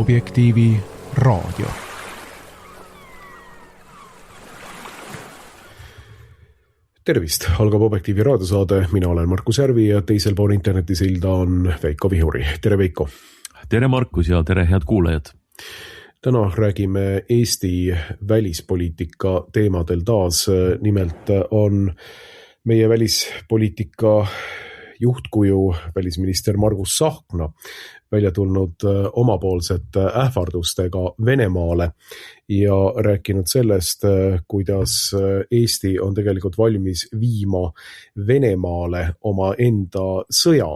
Objektiivi raadio. Tervist, algab Objektiivi raadiosaade, mina olen Markus Järvi ja teisel pool internetisilda on Veiko Vihuri. Tere Veiko! Tere Markus ja tere head kuulajad! Täna räägime Eesti välispoliitika teemadel taas. Nimelt on meie välispoliitika juhtkuju välisminister Margus Tsahkna välja tulnud omapoolsete ähvardustega Venemaale ja rääkinud sellest, kuidas Eesti on tegelikult valmis viima Venemaale oma enda sõja,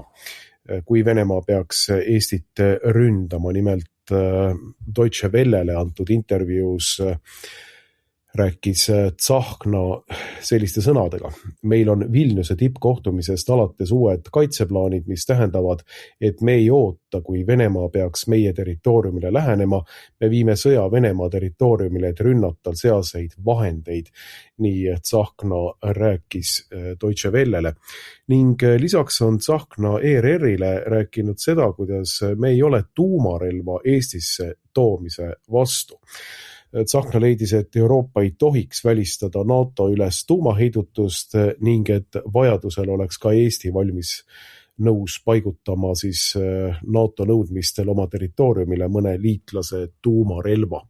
kui Venemaa peaks Eestit ründama. Nimelt Deutsche Wellele antud intervjuus rääkis Tsahkna selliste sõnadega. Meil on Vilniuse tippkohtumisest alates uued kaitseplaanid, mis tähendavad, et me ei oota, kui Venemaa peaks meie territooriumile lähenema. Me viime sõja Venemaa territooriumile, et rünnata sealseid vahendeid. Nii Tsahkna rääkis Deutsche Wellele. Ning lisaks on Tsahkna ERR-ile rääkinud seda, kuidas me ei ole tuumarelva Eestisse toomise vastu. Tsahkna leidis, et Euroopa ei tohiks välistada NATO üles tuumaheidutust ning et vajadusel oleks ka Eesti valmis nõus paigutama siis NATO nõudmistel oma territooriumile mõne liitlase tuumarelva.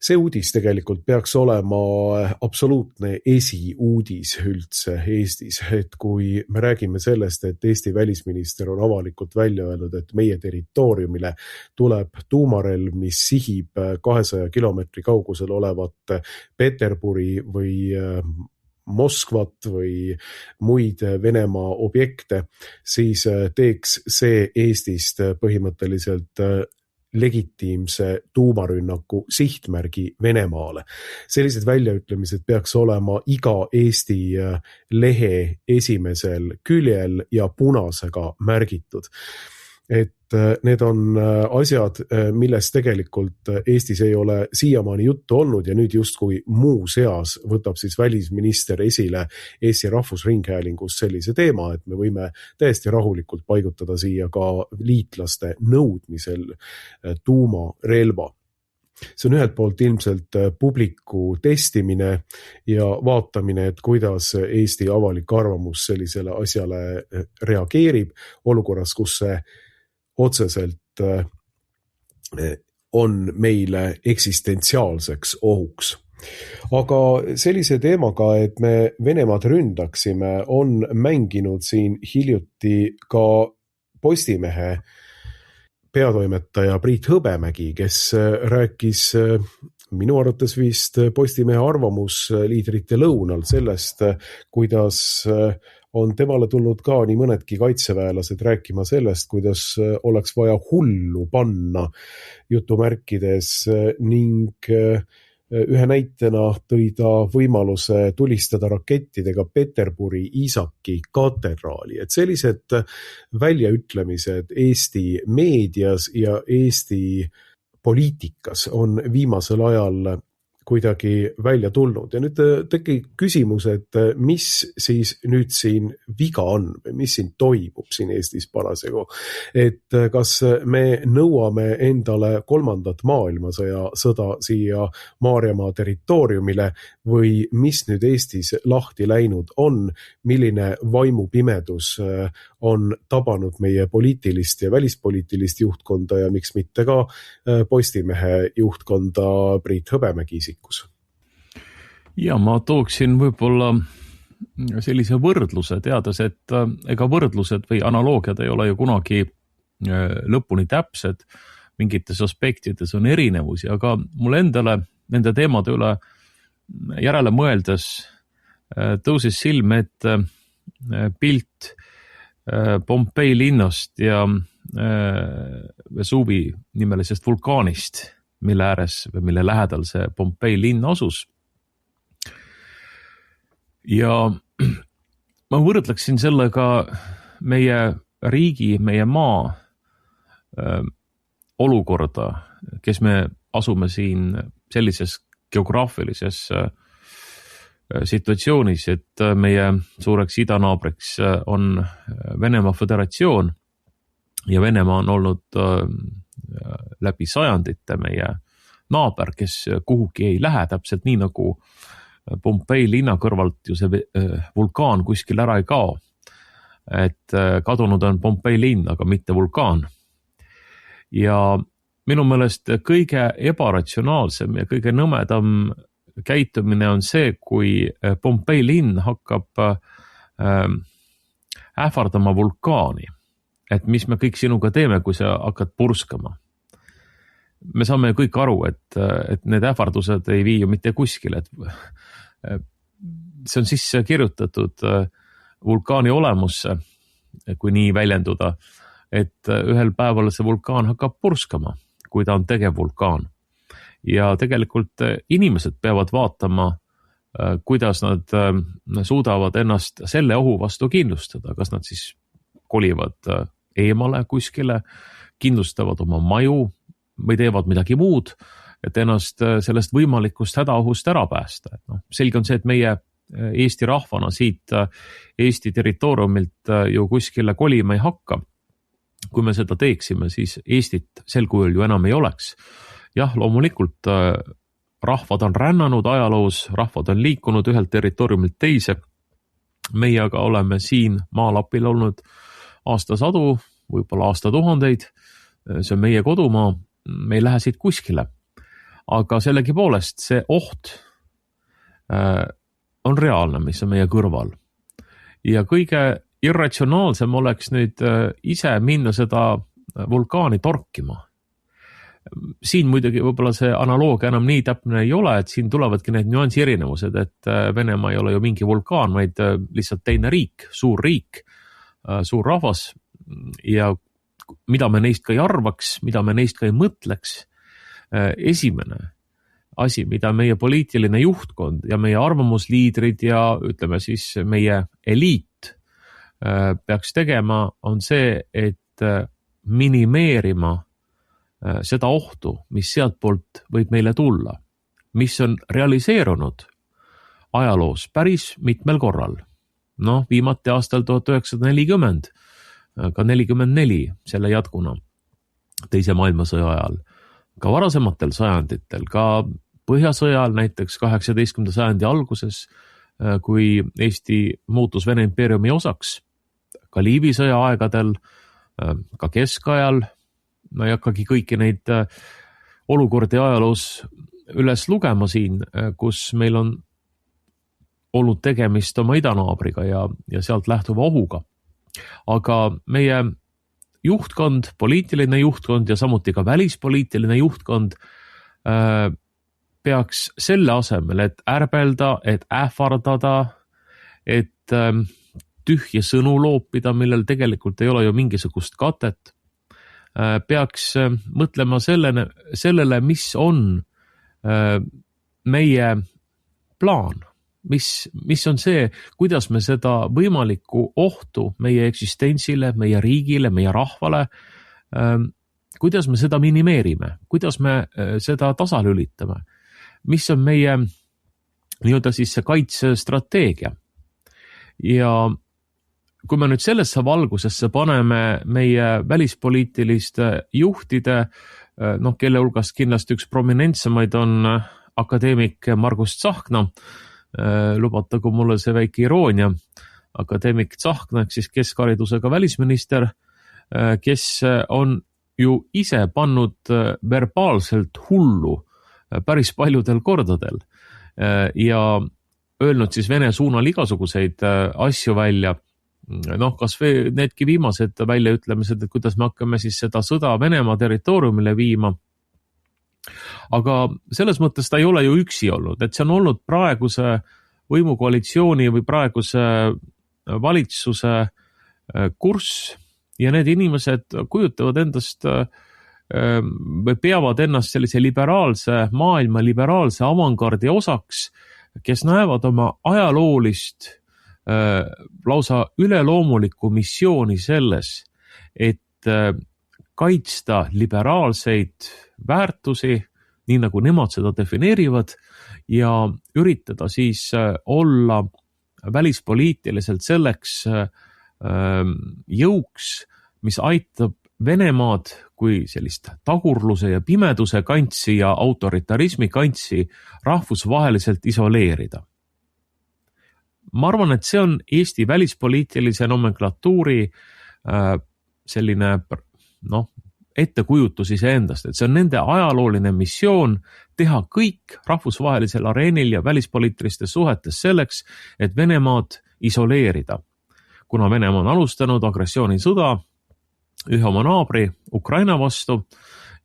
See uudis tegelikult peaks olema absoluutne esiuudis üldse Eestis, et kui me räägime sellest, et Eesti välisminister on avalikult välja öelnud, et meie territooriumile tuleb tuumarelv, mis sihib 200 kilomeetri kaugusel olevat Peterburi või Moskvat või muid Venemaa objekte, siis teeks see Eestist põhimõtteliselt legitiimse tuumarünnaku sihtmärgi Venemaale. Sellised väljaütlemised peaks olema iga Eesti lehe esimesel küljel ja punasega märgitud. Et need on asjad, millest tegelikult Eestis ei ole siiamaani juttu olnud ja nüüd justkui muu seas võtab siis välisminister esile Eesti Rahvusringhäälingus sellise teema, et me võime täiesti rahulikult paigutada siia ka liitlaste nõudmisel tuumarelva. See on ühelt poolt ilmselt publiku testimine ja vaatamine, et kuidas Eesti avalik arvamus sellisele asjale reageerib olukorras, kus see otseselt on meile eksistentsiaalseks ohuks. Aga sellise teemaga, et me Venemaad ründaksime, on mänginud siin hiljuti ka Postimehe peatoimetaja Priit Hõbemägi, kes rääkis minu arvates vist Postimehe arvamusliidrite lõunal sellest, kuidas on temale tulnud ka nii mõnedki kaitseväelased rääkima sellest, kuidas oleks vaja hullu panna jutumärkides ning ühe näitena tõi ta võimaluse tulistada rakettidega Peterburi Iisaki katedraali. Et sellised väljaütlemised Eesti meedias ja Eesti poliitikas on viimasel ajal kuidagi välja tulnud. Ja nüüd tekib küsimus, et mis siis nüüd siin viga on või mis siin toimub siin Eestis parasjagu. Et kas me nõuame endale 3. maailmasõda siia Maarjamaa territooriumile või mis nüüd Eestis lahti läinud on, milline vaimupimedus on tabanud meie poliitilist ja välispoliitilist juhtkonda ja miks mitte ka Postimehe juhtkonda Priit Hõbemägi isikus. Ja ma tooksin võib-olla sellise võrdluse, teades, et ega võrdlused või analoogiad ei ole ju kunagi lõpuni täpsed, mingites aspektides on erinevusi, aga mul endale nende teemade üle järele mõeldes tõusis silme ette pilt Pompei linnast ja Vesuvi nimelisest vulkaanist, mille ääres või mille lähedal see Pompei linn asus. Ja ma võrdleksin sellega meie riigi, meie maa olukorda, kes me asume siin sellises geograafilises situatsioonis, et meie suureks idanaabriks on Venemaa Föderatsioon ja Venemaa on olnud läbi sajandite meie naaber, kes kuhugi ei lähe, täpselt nii nagu Pompei linna kõrvalt ju see vulkaan kuskil ära ei kao. Et kadunud on Pompei linn, aga mitte vulkaan. Ja minu meelest kõige ebaratsionaalsem ja kõige nõmedam käitumine on see, kui Pompei linn hakkab ähvardama vulkaani. Et mis me kõik sinuga teeme, kui sa hakkad purskama. Me saame kõik aru, et need ähvardused ei vii ju mitte kuskile. See on sisse kirjutatud vulkaani olemusse, kui nii väljenduda, et ühel päeval see vulkaan hakkab purskama, kui ta on tegev vulkaan. Ja tegelikult inimesed peavad vaatama, kuidas nad suudavad ennast selle ohu vastu kindlustada, kas nad siis kolivad eemale kuskile, kindlustavad oma maju või teevad midagi muud, et ennast sellest võimalikust hädaohust ära päästa. Selge on see, et meie Eesti rahvana siit Eesti territooriumilt ju kuskile kolima ei hakka. Kui me seda teeksime, siis Eestit sel kujul ju enam ei oleks. Jah, loomulikult rahvad on rännanud ajaloos, rahvad on liikunud ühelt territooriumilt teise. Meie aga oleme siin maalapil olnud aastasadu, võib-olla aastatuhandeid. See on meie kodumaa, me ei lähe siit kuskile. Aga sellegipoolest see oht on reaalne, mis on meie kõrval. Ja kõige irratsionaalsem oleks nüüd ise minna seda vulkaani torkima. Siin muidugi võib-olla see analoogia enam nii täpne ei ole, et siin tulevadki need nüansi erinevused, et Venemaa ei ole ju mingi vulkaan, vaid lihtsalt teine riik, suur rahvas ja mida me neist ka ei arvaks, mida me neist ka ei mõtleks. Esimene asi, mida meie poliitiline juhtkond ja meie arvamusliidrid ja ütleme siis meie eliit peaks tegema, on see, et minimeerima seda ohtu, mis sealt poolt võib meile tulla, mis on realiseerunud ajaloos päris mitmel korral. Viimati aastal 1940, ka 44 selle jätkuna teise maailmasõja ajal, ka varasematel sajanditel, ka Põhjasõjal näiteks 18. sajandi alguses, kui Eesti muutus Vene impeeriumi osaks, ka Liivi sõja aegadel, ka keskajal, ma ei hakkagi kõiki neid olukordi ajaloos üles lugema siin, kus meil on olnud tegemist oma idanaabriga ja sealt lähtuva ohuga. Aga meie juhtkond, poliitiline juhtkond ja samuti ka välispoliitiline juhtkond peaks selle asemel, et ärbelda, et ähvardada, et tühje sõnu loopida, millel tegelikult ei ole ju mingisugust katet, peaks mõtlema sellele, mis on meie plaan, mis on see, kuidas me seda võimalikku ohtu meie eksistentsile, meie riigile, meie rahvale, kuidas me seda minimeerime, kuidas me seda tasalülitame, mis on meie nii-öelda siis see kaitsestrateegia. Ja kui me nüüd sellesse valgusesse paneme meie välispoliitiliste juhtide, kelle hulgast kindlasti üks prominentsemaid on akadeemik Margus Tsahkna, lubatagu mulle see väike iroonia, akadeemik Tsahkna, ehk siis keskharidusega välisminister, kes on ju ise pannud verbaalselt hullu päris paljudel kordadel ja öelnud siis Vene suunal igasuguseid asju välja. Kas või needki viimased väljaütlemised, et kuidas me hakkame siis seda sõda Venemaa territooriumile viima. Aga selles mõttes ta ei ole ju üksi olnud, et see on olnud praeguse võimukoalitsiooni või praeguse valitsuse kurss ja need inimesed kujutavad endast või peavad ennast sellise liberaalse maailma, liberaalse avangardi osaks, kes näevad oma ajaloolist lausa üleloomulikku missiooni selles, et kaitsta liberaalseid väärtusi, nii nagu nemad seda defineerivad, ja üritada siis olla välispoliitiliselt selleks jõuks, mis aitab Venemaad kui sellist tagurluse ja pimeduse kantsi ja autoritarismi kantsi rahvusvaheliselt isoleerida. Ma arvan, et see on Eesti välispoliitilise nomenklatuuri selline ettekujutus iseendast, et see on nende ajalooline missioon teha kõik rahvusvahelisel areenil ja välispoliitilistes suhetes selleks, et Venemaad isoleerida. Kuna Venemaa on alustanud agressioonisõda ühe oma naabri Ukraina vastu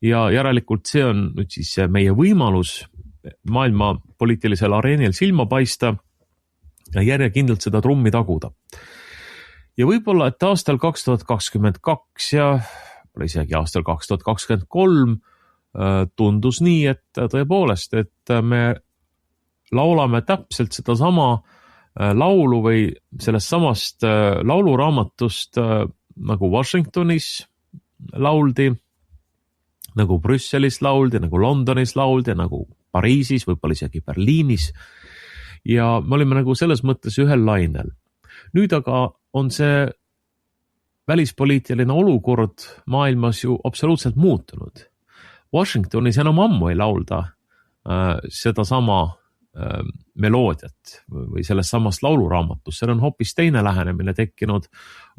ja järelikult see on nüüd siis meie võimalus maailma poliitilisel areenil silma paista ja järjekindlalt seda trummi taguda. Ja võib-olla, et aastal 2022 ja isegi aastal 2023 tundus nii, et tõepoolest, et me laulame täpselt seda sama laulu või sellest samast lauluraamatust nagu Washingtonis lauldi, nagu Brüsselis lauldi, nagu Londonis lauldi, nagu Pariisis, võib-olla isegi Berliinis. Ja me olime nagu selles mõttes ühel lainel. Nüüd aga on see välispoliitiline olukord maailmas ju absoluutselt muutunud. Washingtonis enam ammu ei laulda seda sama meloodiat või sellest samast lauluraamatust. Seal on hoopis teine lähenemine tekkinud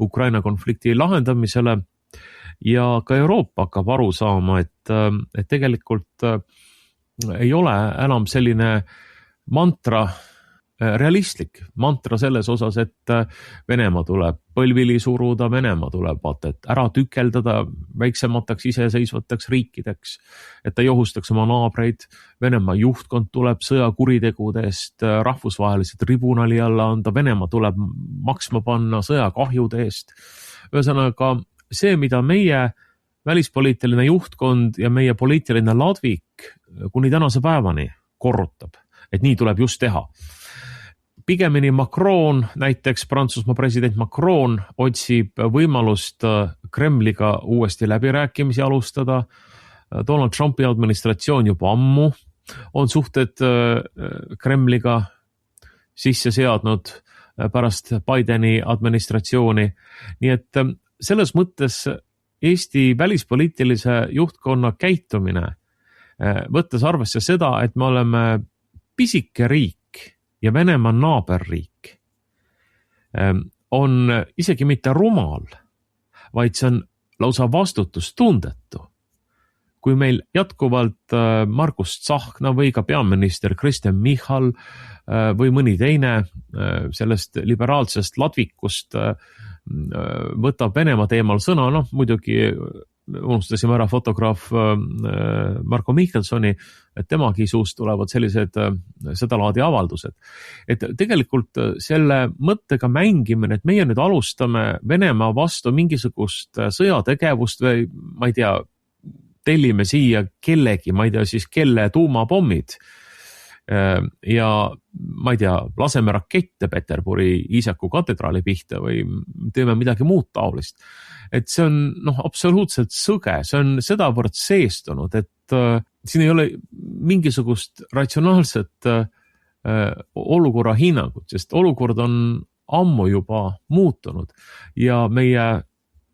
Ukraina konflikti lahendamisele ja ka Euroopa hakkab aru saama, et tegelikult ei ole enam selline realistlik mantra selles osas, et Venemaa tuleb põlvili suruda, Venemaa tuleb ära tükeldada väiksemateks iseseisvateks riikideks, et ta ei ohustaks oma naabreid, Venemaa juhtkond tuleb sõjakuritegude eest rahvusvahelised tribunali alla anda, Venemaa tuleb maksma panna sõjakahjude eest. Ühesõnaga, see, mida meie välispoliitiline juhtkond ja meie poliitiline ladvik kuni tänase päevani korrutab, et nii tuleb just teha. Pigemini Macron, näiteks Prantsusmaa president Macron otsib võimalust Kremliga uuesti läbirääkimisi alustada. Donald Trumpi administratsioon juba ammu on suhted Kremliga sisse seadnud pärast Bideni administratsiooni. Nii et selles mõttes Eesti välispoliitilise juhtkonna käitumine, võttes arvesse seda, et me oleme pisike riik ja Venemaa naaberriik, on isegi mitte rumal, vaid see on lausa vastutustundetu. Kui meil jätkuvalt Margus Tsahkna või ka peaminister Kristen Michal või mõni teine sellest liberaalsest ladvikust võtab Venemaa teemal sõna, muidugi unustasime ära fotograaf Marko Mihkelsoni, et temagi suust tulevad sellised seda laadi avaldused. Et tegelikult selle mõttega mängimine, et meie nüüd alustame Venemaa vastu mingisugust sõjategevust või ma ei tea, tellime siia kellegi, ma ei tea siis kelle tuumapommid ja ma ei tea, laseme rakette Peterburi Iisaku katedraali pihta või teeme midagi muud taolist. Et see on absoluutselt sõge, see on sedavõrd seestunud, et siin ei ole mingisugust ratsionaalset olukorra hinnangut, sest olukord on ammu juba muutunud ja meie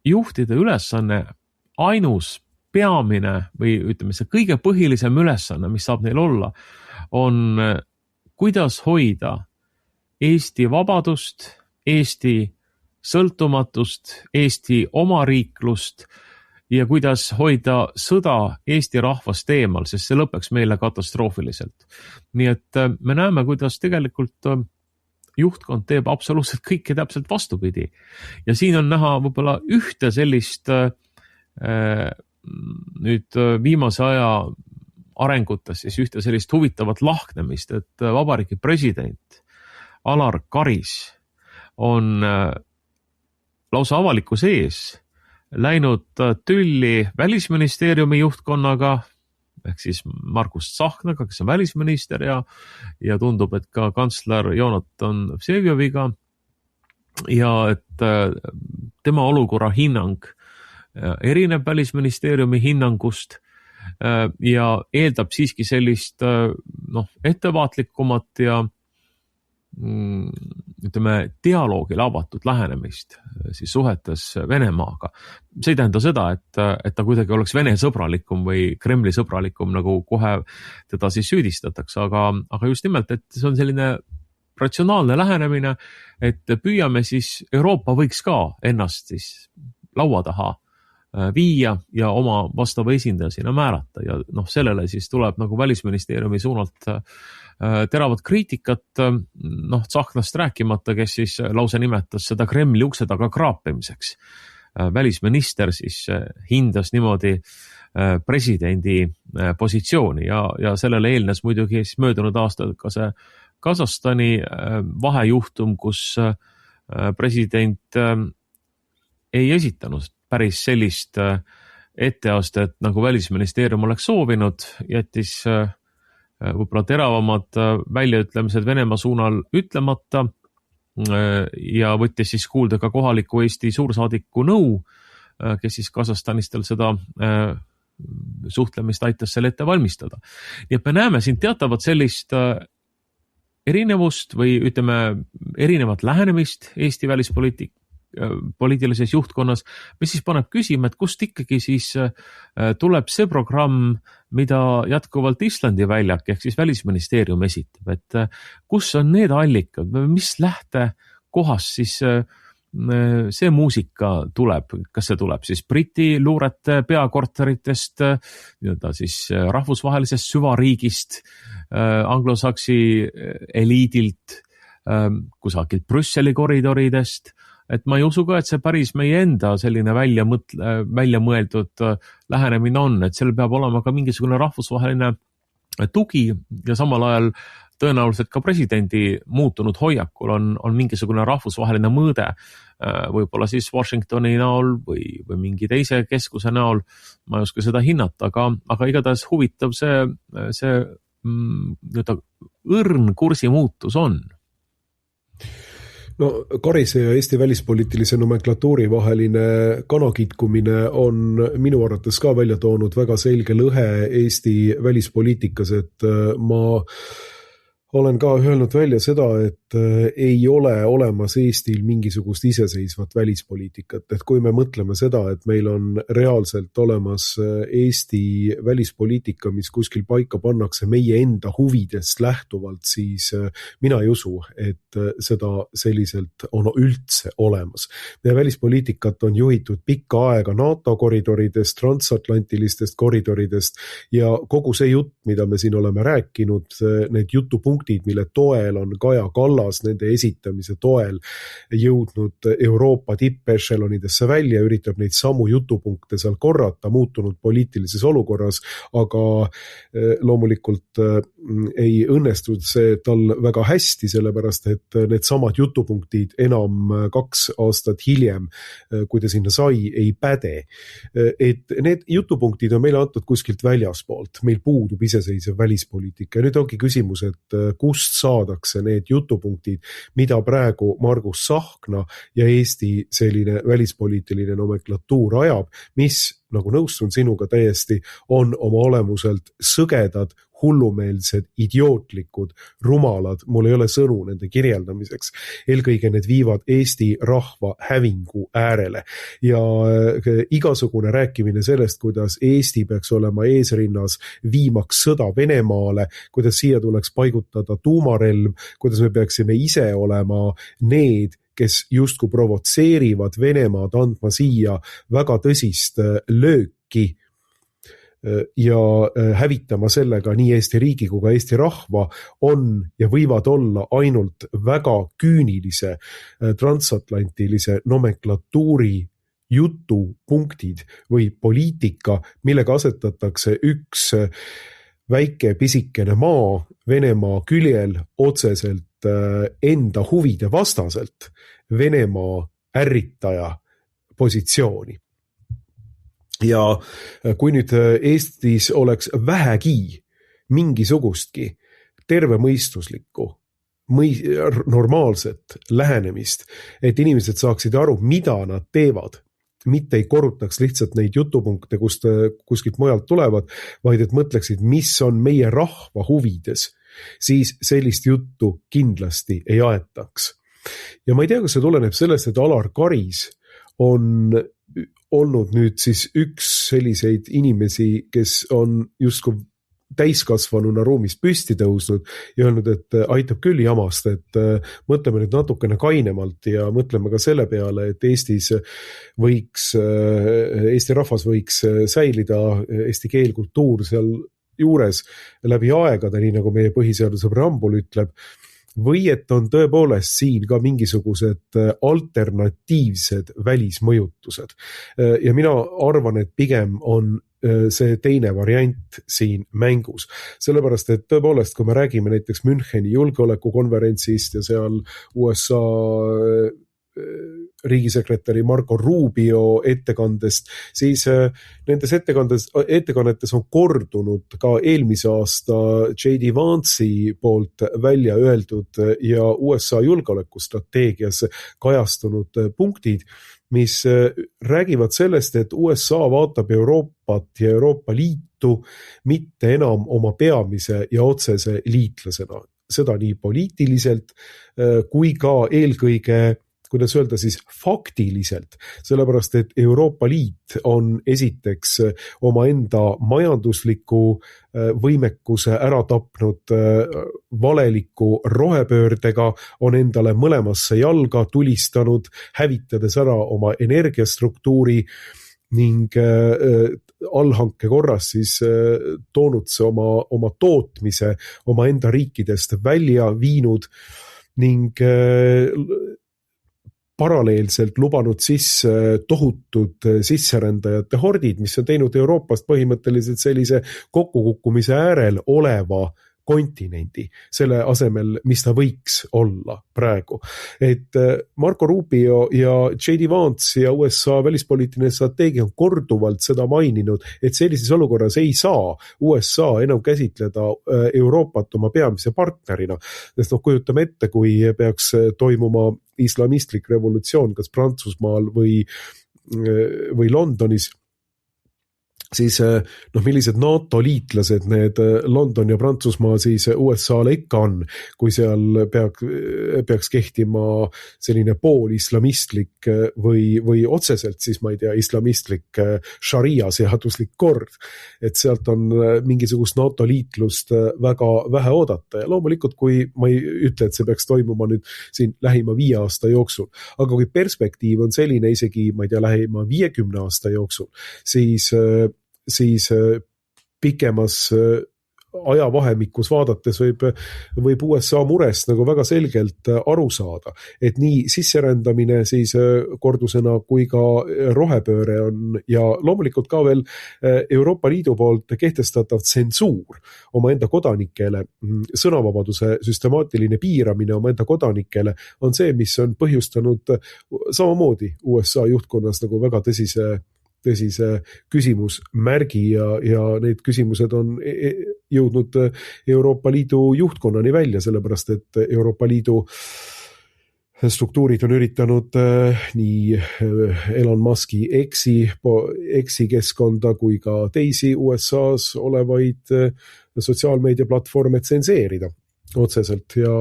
juhtide ülesanne ainus peamine või ütleme see kõige põhilisem ülesanne, mis saab neil olla, on kuidas hoida Eesti vabadust, Eesti sõltumatust, Eesti omariiklust ja kuidas hoida sõda Eesti rahvast eemal, sest see lõpeks meile katastroofiliselt. Nii et me näeme, kuidas tegelikult juhtkond teeb absoluutselt kõike täpselt vastupidi. Ja siin on näha võib-olla ühte sellist nüüd viimase aja arengutes siis ühte sellist huvitavat lahknemist, et vabariigi president Alar Karis on lausa avalikkuse ees läinud tülli välisministeeriumi juhtkonnaga, ehk siis Margus Tsahknaga, kes on välisminister ja tundub, et ka kantsler Jonatan Vsevijoviga ja et tema olukorra hinnang erineb välisministeeriumi hinnangust ja eeldab siiski sellist ettevaatlikumat ja ütleme, dialoogile avatud lähenemist siis suhetes Venemaaga. See ei tähenda seda, et ta kuidagi oleks Vene sõbralikum või Kremli sõbralikum, nagu kohe teda siis süüdistatakse, aga just nimelt, et see on selline ratsionaalne lähenemine, et püüame siis, Euroopa võiks ka ennast siis laua taha viia ja oma vastava esindaja sinna määrata ja sellele siis tuleb nagu Välisministeeriumi suunalt teravat kriitikat, Tsahknast rääkimata, kes siis lause nimetas seda Kremli ukse taga kraapimiseks. Välisminister siis hindas niimoodi presidendi positsiooni ja sellele eelnes muidugi siis möödunud aastal ka see Kasahstani vahejuhtum, kus president ei esitanud päris sellist etteastet, nagu Välisministeerium oleks soovinud, jättis võib-olla teravamad väljaütlemised Venemaa suunal ütlemata ja võttis siis kuulda ka kohaliku Eesti suursaadiku nõu, kes siis Kasahstanist seda suhtlemist aitas selle ette valmistada. Nii et me näeme siin teatavat sellist erinevust või ütleme erinevat lähenemist Eesti välispoliitilises juhtkonnas, mis siis paneb küsima, et kust ikkagi siis tuleb see programm, mida jätkuvalt Islandi väljak ehk siis Välisministeerium esitab, et kus on need allikad, mis lähtekohast siis see muusika tuleb, kas see tuleb siis Briti luurete peakorteritest, siis rahvusvahelisest süvariigist, anglosaksi eliidilt, kusagilt Brüsseli koridoridest, et ma ei usu ka, et see päris meie enda selline välja mõeldud lähenemine on, et seal peab olema ka mingisugune rahvusvaheline tugi ja samal ajal tõenäoliselt ka presidendi muutunud hoiakul on mingisugune rahvusvaheline mõõde, võib-olla siis Washingtoni näol või mingi teise keskuse näol, ma ei oska seda hinnata, aga igatahes huvitav see õrn kursi muutus on. No Karise ja Eesti välispoliitilise nomenklatuuri vaheline kanakitkumine on minu arvates ka välja toonud väga selge lõhe Eesti välispoliitikas, et ma olen ka öelnud välja seda, et ei ole olemas Eestil mingisugust iseseisvat välispoliitikat, et kui me mõtleme seda, et meil on reaalselt olemas Eesti välispoliitika, mis kuskil paika pannakse meie enda huvidest lähtuvalt, siis mina ei usu, et seda selliselt on üldse olemas. Meie välispoliitikat on juhitud pikka aega NATO koridoridest, transatlantilistest koridoridest ja kogu see jutt, mida me siin oleme rääkinud, need jutupunktid, mille toel on Kaja Kallas nende esitamise toel jõudnud Euroopa tippešelonidesse välja, üritab neid samu jutupunkte seal korrata muutunud poliitilises olukorras, aga loomulikult ei õnnestunud see tal väga hästi, sellepärast et need samad jutupunktid enam 2 aastat hiljem, kui ta sinna sai, ei päde. Et need jutupunktid on meile antud kuskilt väljaspoolt, meil puudub iseseisev välispoliitika ja nüüd ongi küsimus, et kust saadakse need jutupunktid, mida praegu Margus Tsahkna ja Eesti selline välispoliitiline nomenklatuur ajab, mis, nagu nõustun sinuga täiesti, on oma olemuselt sõgedad, hullumeelsed, idiootlikud, rumalad, mul ei ole sõnu nende kirjeldamiseks. Eelkõige need viivad Eesti rahva hävingu äärele ja igasugune rääkimine sellest, kuidas Eesti peaks olema eesrinnas viimaks sõda Venemaale, kuidas siia tuleks paigutada tuumarelv, kuidas me peaksime ise olema need, kes justkui provotseerivad Venemaad andma siia väga tõsist lööki ja hävitama sellega nii Eesti riigi kui ka Eesti rahva on ja võivad olla ainult väga küünilise transatlantilise nomenklatuuri jutupunktid või poliitika, millega asetatakse üks väike pisikene maa Venemaa küljel otseselt enda huvide vastaselt Venemaa ärritaja positsiooni. Ja kui nüüd Eestis oleks vähegi mingisugustki tervemõistuslikku, normaalset lähenemist, et inimesed saaksid aru, mida nad teevad, mitte ei korrutaks lihtsalt neid jutupunkte, kuskilt mujalt tulevad, vaid et mõtleksid, mis on meie rahva huvides, siis sellist juttu kindlasti ei aetaks. Ja ma ei tea, kas see tuleneb sellest, et Alar Karis on olnud nüüd siis üks selliseid inimesi, kes on justkui täiskasvanuna ruumist püsti tõusnud ja öelnud, et aitab küll jamast, et mõtleme nüüd natukene kainemalt ja mõtleme ka selle peale, et Eesti rahvas võiks säilida, eesti keel, kultuur seal juures läbi aegade, nii nagu meie põhiseaduse preambul ütleb, või et on tõepoolest siin ka mingisugused alternatiivsed välismõjutused. Ja mina arvan, et pigem on see teine variant siin mängus. Sellepärast, et tõepoolest, kui me räägime näiteks Müncheni julgeolekukonverentsist ja seal USA riigisekretäri Marco Rubio ettekandest, siis nendes ettekannetes on kordunud ka eelmise aasta J.D. Vance'i poolt välja öeldud ja USA julgeolekustrateegias kajastunud punktid, mis räägivad sellest, et USA vaatab Euroopat ja Euroopa Liitu mitte enam oma peamise ja otsese liitlasena. Seda nii poliitiliselt kui ka eelkõige, kuidas öelda siis faktiliselt, sellepärast et Euroopa Liit on esiteks omaenda majandusliku võimekuse ära tapnud valeliku rohepöördega, on endale mõlemasse jalga tulistanud, hävitades ära oma energiastruktuuri ning allhanke korras siis toonud see oma tootmise oma enda riikidest välja viinud ning paralleelselt lubanud sisse tohutud sisserändajate hordid, mis on teinud Euroopast põhimõtteliselt sellise kokkukukkumise äärel oleva kontinendi, selle asemel, mis ta võiks olla praegu. Et Marco Rubio ja J.D. Vance ja USA välispoliitiline strateegia on korduvalt seda maininud, et sellises olukorras ei saa USA enam käsitleda Euroopat oma peamise partnerina. Sest kujutame ette, kui peaks toimuma islamistlik revolutsioon kas Prantsusmaal või Londonis, siis millised NATO liitlased need London ja Prantsusmaa siis USA-le ikka on, kui seal peaks kehtima selline poolislamistlik või otseselt siis, ma ei tea, islamistlik šaria seaduslik kord. Et sealt on mingisugust NATO liitlust väga vähe oodata ja loomulikult, kui ma ei ütle, et see peaks toimuma nüüd siin lähima 5 aasta jooksul, aga kui perspektiiv on selline isegi, ma ei tea, lähima 50 aasta jooksul, siis pikemas ajavahemikus vaadates võib USA murest nagu väga selgelt aru saada, et nii sisserändamine siis kordusena kui ka rohepööre on ja loomulikult ka veel Euroopa Liidu poolt kehtestatav tsensuur omaenda kodanikele, sõnavabaduse süstemaatiline piiramine omaenda kodanikele on see, mis on põhjustanud samamoodi USA juhtkonnas nagu väga tõsise küsimusmärgi ja need küsimused on jõudnud Euroopa Liidu juhtkonnani välja, sellepärast et Euroopa Liidu struktuurid on üritanud nii Elon Muski X-i keskkonda kui ka teisi USA's olevaid sotsiaalmeediaplatvorme tsenseerida otseselt ja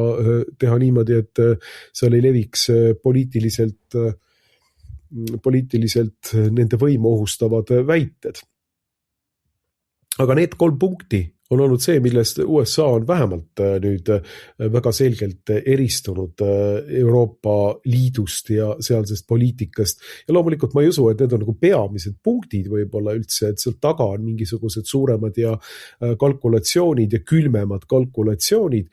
teha niimoodi, et seal ei leviks poliitiliselt nende võimu ohustavad väited. Aga need 3 punkti on olnud see, millest USA on vähemalt nüüd väga selgelt eristunud Euroopa Liidust ja sealsest poliitikast. Ja loomulikult ma ei usu, et need on nagu peamised punktid võib-olla üldse, et seal taga on mingisugused suuremad ja kalkulatsioonid ja külmemad kalkulatsioonid.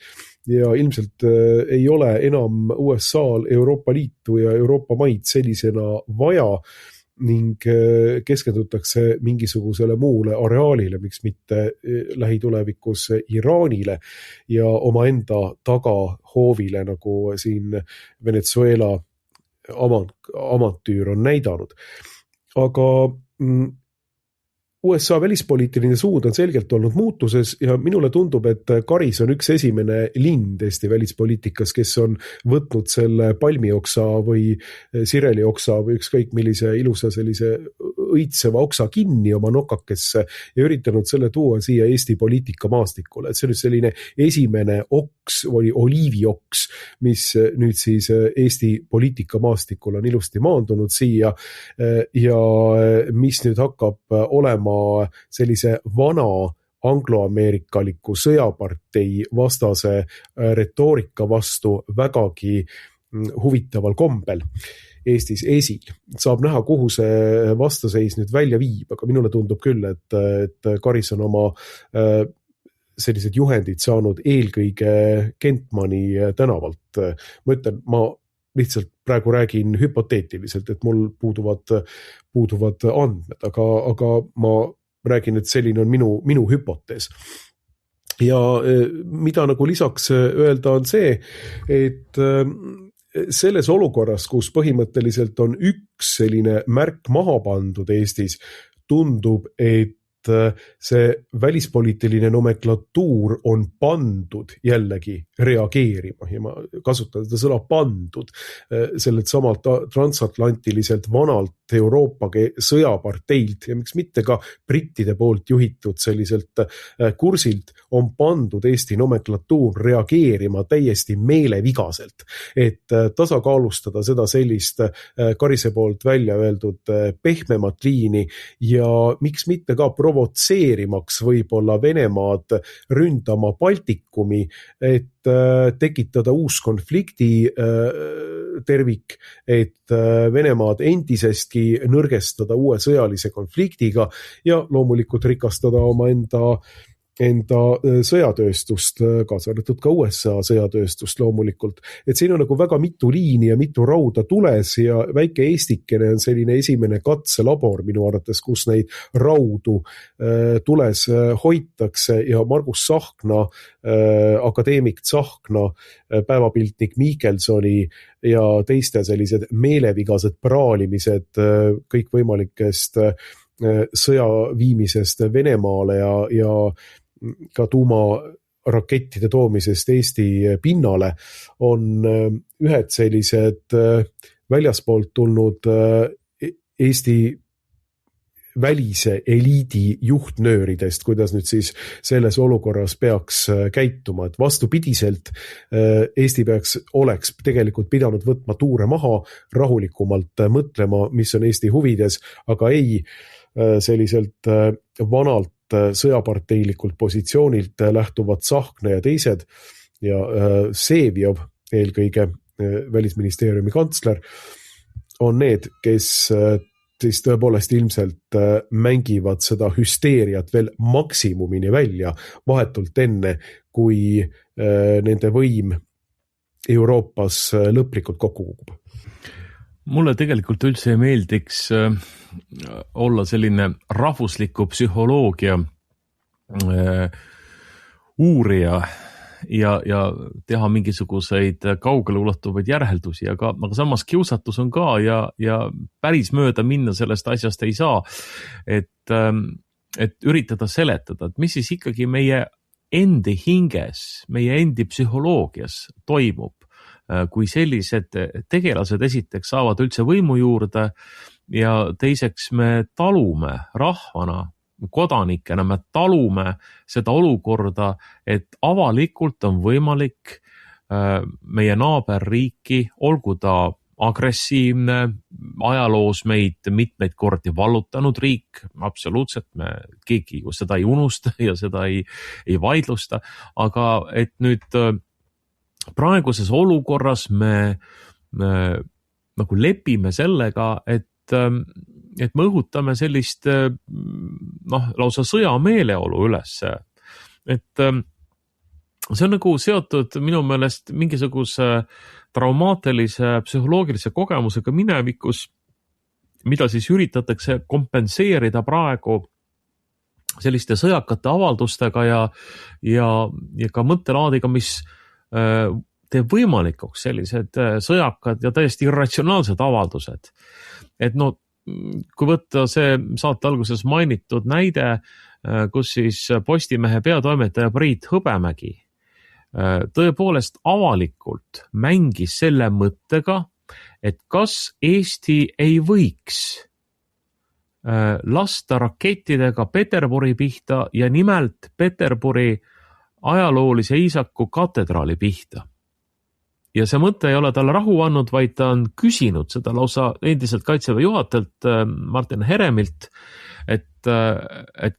Ja ilmselt ei ole enam USA-l Euroopa Liitu ja Euroopa maid sellisena vaja ning keskendutakse mingisugusele muule areaalile, miks mitte lähitulevikus Iraanile ja omaenda tagahoovile, nagu siin Venezuela avantüür on näidanud. Aga USA välispoliitiline suund on selgelt olnud muutuses ja minule tundub, et Karis on üks esimene lind Eesti välispoliitikas, kes on võtnud selle palmioksa või sirelioksa või ükskõik millise ilusa sellise õitseva oksa kinni oma nokakesse ja üritanud selle tuua siia Eesti poliitika maastikule. Et see nüüd selline esimene oks oli oliivioks, mis nüüd siis Eesti poliitika maastikul on ilusti maandunud siia ja mis nüüd hakkab olema sellise vana angloameerikaliku sõjapartei vastase retoorika vastu vägagi huvitaval kombel Eestis esil. Saab näha, kuhu see vastaseis nüüd välja viib, aga minule tundub küll, et Karis on oma sellised juhendid saanud eelkõige Kentmani tänavalt. Ma ütlen, ma lihtsalt praegu räägin hüpoteetiliselt, et mul puuduvad andmed, aga ma räägin, et selline on minu hüpotees. Ja mida nagu lisaks öelda on see, et selles olukorras, kus põhimõtteliselt on üks selline märk maha pandud Eestis, tundub, et see välispoliitiline nomenklatuur on pandud jällegi reageerima ja ma kasutan seda sõna pandud sellelt samalt transatlantiliselt vanalt Euroopa sõjaparteilt ja miks mitte ka brittide poolt juhitud selliselt kursilt on pandud Eesti nomenklatuur reageerima täiesti meelevigaselt, et tasakaalustada seda sellist Karise poolt välja öeldud pehmemat liini ja miks mitte ka provotseerimaks võib-olla Venemaad ründama Baltikumi, et tekitada uus konflikti tervik, et Venemaad endisestki nõrgestada uue sõjalise konfliktiga ja loomulikult rikastada oma enda sõjatööstust, kaasa arvatud ka USA sõjatööstust loomulikult. Et siin on nagu väga mitu liini ja mitu rauda tules ja väike Eestikene on selline esimene katselabor minu arvates, kus neid raudu tules hoitakse ja Margus Tsahkna, akadeemik Tsahkna, päevapiltnik Michelsoni ja teiste sellised meelevigased praalimised kõikvõimalikest sõja viimisest Venemaale ja ka tuumarakettide toomisest Eesti pinnale on ühed sellised väljaspoolt tulnud Eesti välise eliidi juhtnööridest, kuidas nüüd siis selles olukorras peaks käituma, et vastupidiselt Eesti oleks tegelikult pidanud võtma tuure maha, rahulikumalt mõtlema, mis on Eesti huvides, aga ei selliselt vanalt sõjaparteilikult positsioonilt lähtuvad Tsahkna ja teised ja Sevjov, eelkõige välisministeeriumi kantsler, on need, kes siis tõepoolest ilmselt mängivad seda hüsteeriat veel maksimumini välja vahetult enne, kui nende võim Euroopas lõplikult kokku kukub. Mulle tegelikult üldse ei meeldiks olla selline rahvusliku psühholoogia uurija ja teha mingisuguseid kaugeleulatuvaid järeldusi, aga samas kiusatus on ka ja päris mööda minna sellest asjast ei saa, et üritada seletada, et mis siis ikkagi meie endi hinges, meie endi psühholoogias toimub, kui sellised tegelased esiteks saavad üldse võimu juurde ja teiseks me talume rahvana, kodanikena me talume seda olukorda, et avalikult on võimalik meie naaberriiki, olgu ta agressiivne, ajaloos meid mitmeid kordi vallutanud riik, absoluutselt, me keegi ju seda ei unusta ja seda ei vaidlusta, aga et nüüd praeguses olukorras me nagu lepime sellega, et me õhutame sellist lausa sõjameeleolu üles. Et see on nagu seotud minu meelest mingisuguse traumaatilise psühholoogilise kogemusega minevikus, mida siis üritatakse kompenseerida praegu selliste sõjakate avaldustega ja ka mõttelaadiga, mis teeb võimalikuks sellised sõjakad ja täiesti irratsionaalsed avaldused. Et kui võtta see saate alguses mainitud näide, kus siis Postimehe peatoimetaja Priit Hõbemägi tõepoolest avalikult mängis selle mõttega, et kas Eesti ei võiks lasta rakettidega Peterburi pihta ja nimelt Peterburi ajaloolise Iisaku katedraali pihta. Ja see mõte ei ole talle rahu andnud, vaid ta on küsinud seda lausa endiselt Kaitseväe juhatajalt Martin Heremilt, et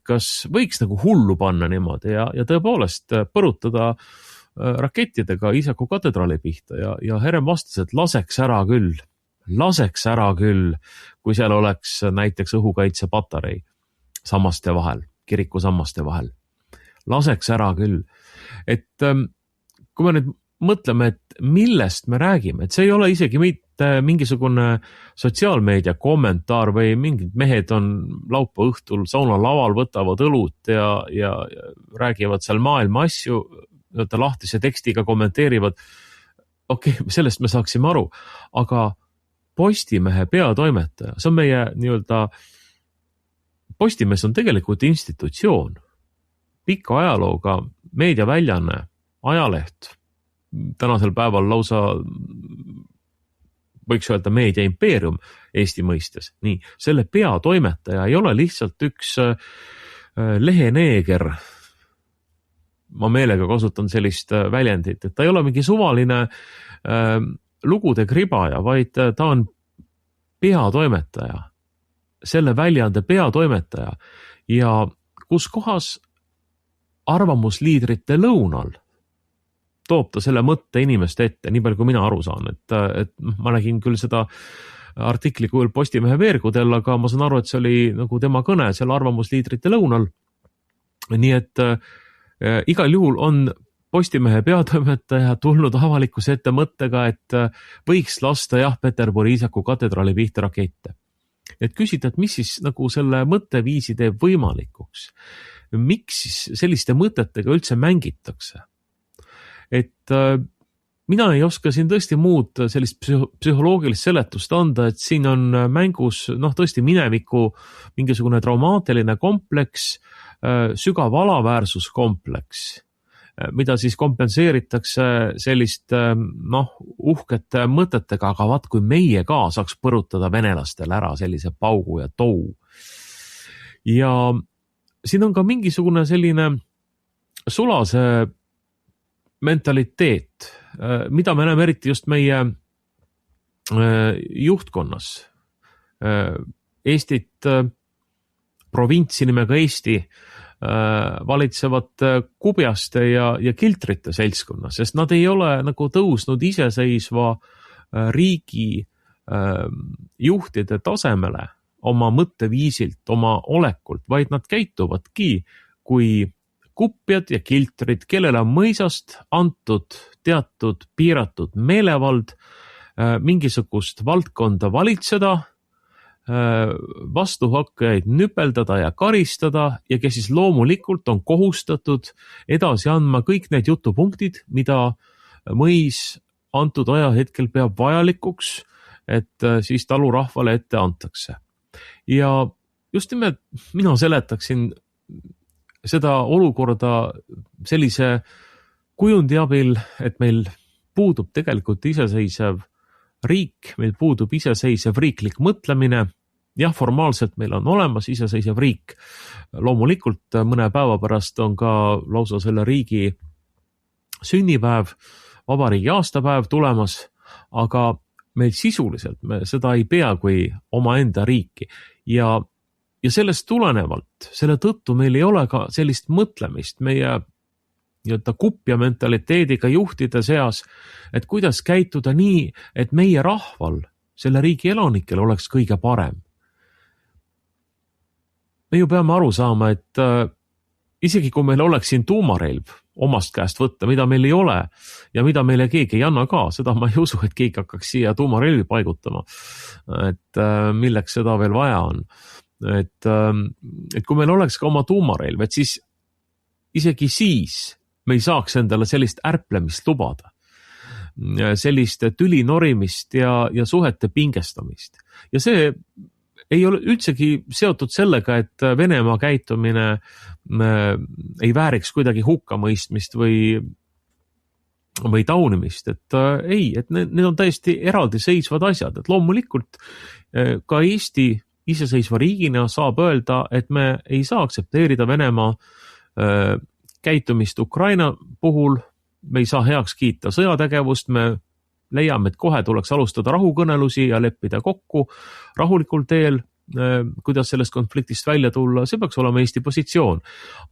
kas võiks nagu hullu panna niimoodi ja tõepoolest põrutada rakettidega Iisaku katedraali pihta ja Herem vastas, et laseks ära küll, kui seal oleks näiteks õhukaitsepatarei sammaste vahel, kiriku sammaste vahel. Laseks ära küll. Et kui me nüüd mõtleme, et millest me räägime, et see ei ole isegi mitte mingisugune sotsiaalmeedia kommentaar või mingid mehed on laupäeva õhtul saunalaval, võtavad õlut ja räägivad seal maailma asju, lahtise tekstiga kommenteerivad. Okei, sellest me saaksime aru, aga Postimehe peatoimetaja, see on meie Postimees on tegelikult institutsioon, pika ajalooga meediaväljanne, ajaleht, tänasel päeval lausa võiks öelda meedia impeerium Eesti mõistes. Nii, selle peatoimetaja ei ole lihtsalt üks leheneeger. Ma meelega kasutan sellist väljendit, et ta ei ole mingi suvaline lugude kribaja, vaid ta on peatoimetaja, selle väljande peatoimetaja ja kus kohas arvamusliidrite lõunal toob ta selle mõtte inimeste ette, nii palju kui mina aru saan, et ma nägin küll seda artikli kujul Postimehe veergudel, aga ma saan aru, et see oli nagu tema kõne seal arvamusliidrite lõunal. Nii et igal juhul on Postimehe peatoimetaja tulnud avalikkuse ette mõttega, et võiks lasta Peterburi Iisaku katedraali pihta rakette. Et küsida, et mis siis nagu selle mõtteviisi teeb võimalikuks? Miks siis selliste mõtetega üldse mängitakse? Et mina ei oska siin tõesti muud sellist psühholoogilist seletust anda, et siin on mängus tõesti mineviku mingisugune traumaatiline kompleks, sügav alaväärsuskompleks, mida siis kompenseeritakse sellist uhkete mõtetega, aga vaat kui meie ka saaks põrutada venelastele ära sellise paugu ja tou. Ja siin on ka mingisugune selline sulase mentaliteet, mida me näeme eriti just meie juhtkonnas. Eestit, provintsi nimega Eesti, valitsevad kubjaste ja kiltrite seltskonna, sest nad ei ole nagu tõusnud iseseisva riigi juhtide tasemele oma mõtteviisilt, oma olekult, vaid nad käituvadki kui kupjad ja kiltrid, kellele on mõisast antud teatud piiratud meelevald mingisugust valdkonda valitseda, vastuhakkajaid nüpeldada ja karistada ja kes siis loomulikult on kohustatud edasi andma kõik need jutupunktid, mida mõis antud ajahetkel peab vajalikuks, et siis talurahvale ette antakse. Ja just nimelt mina seletaksin seda olukorda sellise kujundi abil, et meil puudub tegelikult iseseisev riik, meil puudub iseseisev riiklik mõtlemine. Jah, formaalselt meil on olemas iseseisev riik. Loomulikult mõne päeva pärast on ka lausa selle riigi sünnipäev, vabariigi aastapäev tulemas, aga meil sisuliselt me seda ei pea kui omaenda riiki. Ja sellest tulenevalt, selle tõttu meil ei ole ka sellist mõtlemist meie kupja mentaliteediga juhtide seas, et kuidas käituda nii, et meie rahval, selle riigi elanikel oleks kõige parem. Me ju peame aru saama, et isegi kui meil oleks siin tuumarelv omast käest võtta, mida meil ei ole ja mida meile keegi ei anna ka, seda ma ei usu, et keegi hakkaks siia tuumarelvi paigutama, et milleks seda veel vaja on. Et kui meil oleks ka oma tuumarelv, et siis isegi siis me ei saaks endale sellist ärplemist lubada, sellist tüli norimist ja suhete pingestamist. Ja see ei ole üldsegi seotud sellega, et Venemaa käitumine ei vääriks kuidagi hukkamõistmist või taunimist, et ei, et need on täiesti eraldi seisvad asjad, et loomulikult ka Eesti iseseisva riigina saab öelda, et me ei saa aktsepteerida Venemaa käitumist Ukraina puhul, me ei saa heaks kiita sõjategevust, me leiame, et kohe tuleks alustada rahukõnelusi ja leppida kokku rahulikul teel, kuidas sellest konfliktist välja tulla, see peaks olema Eesti positsioon.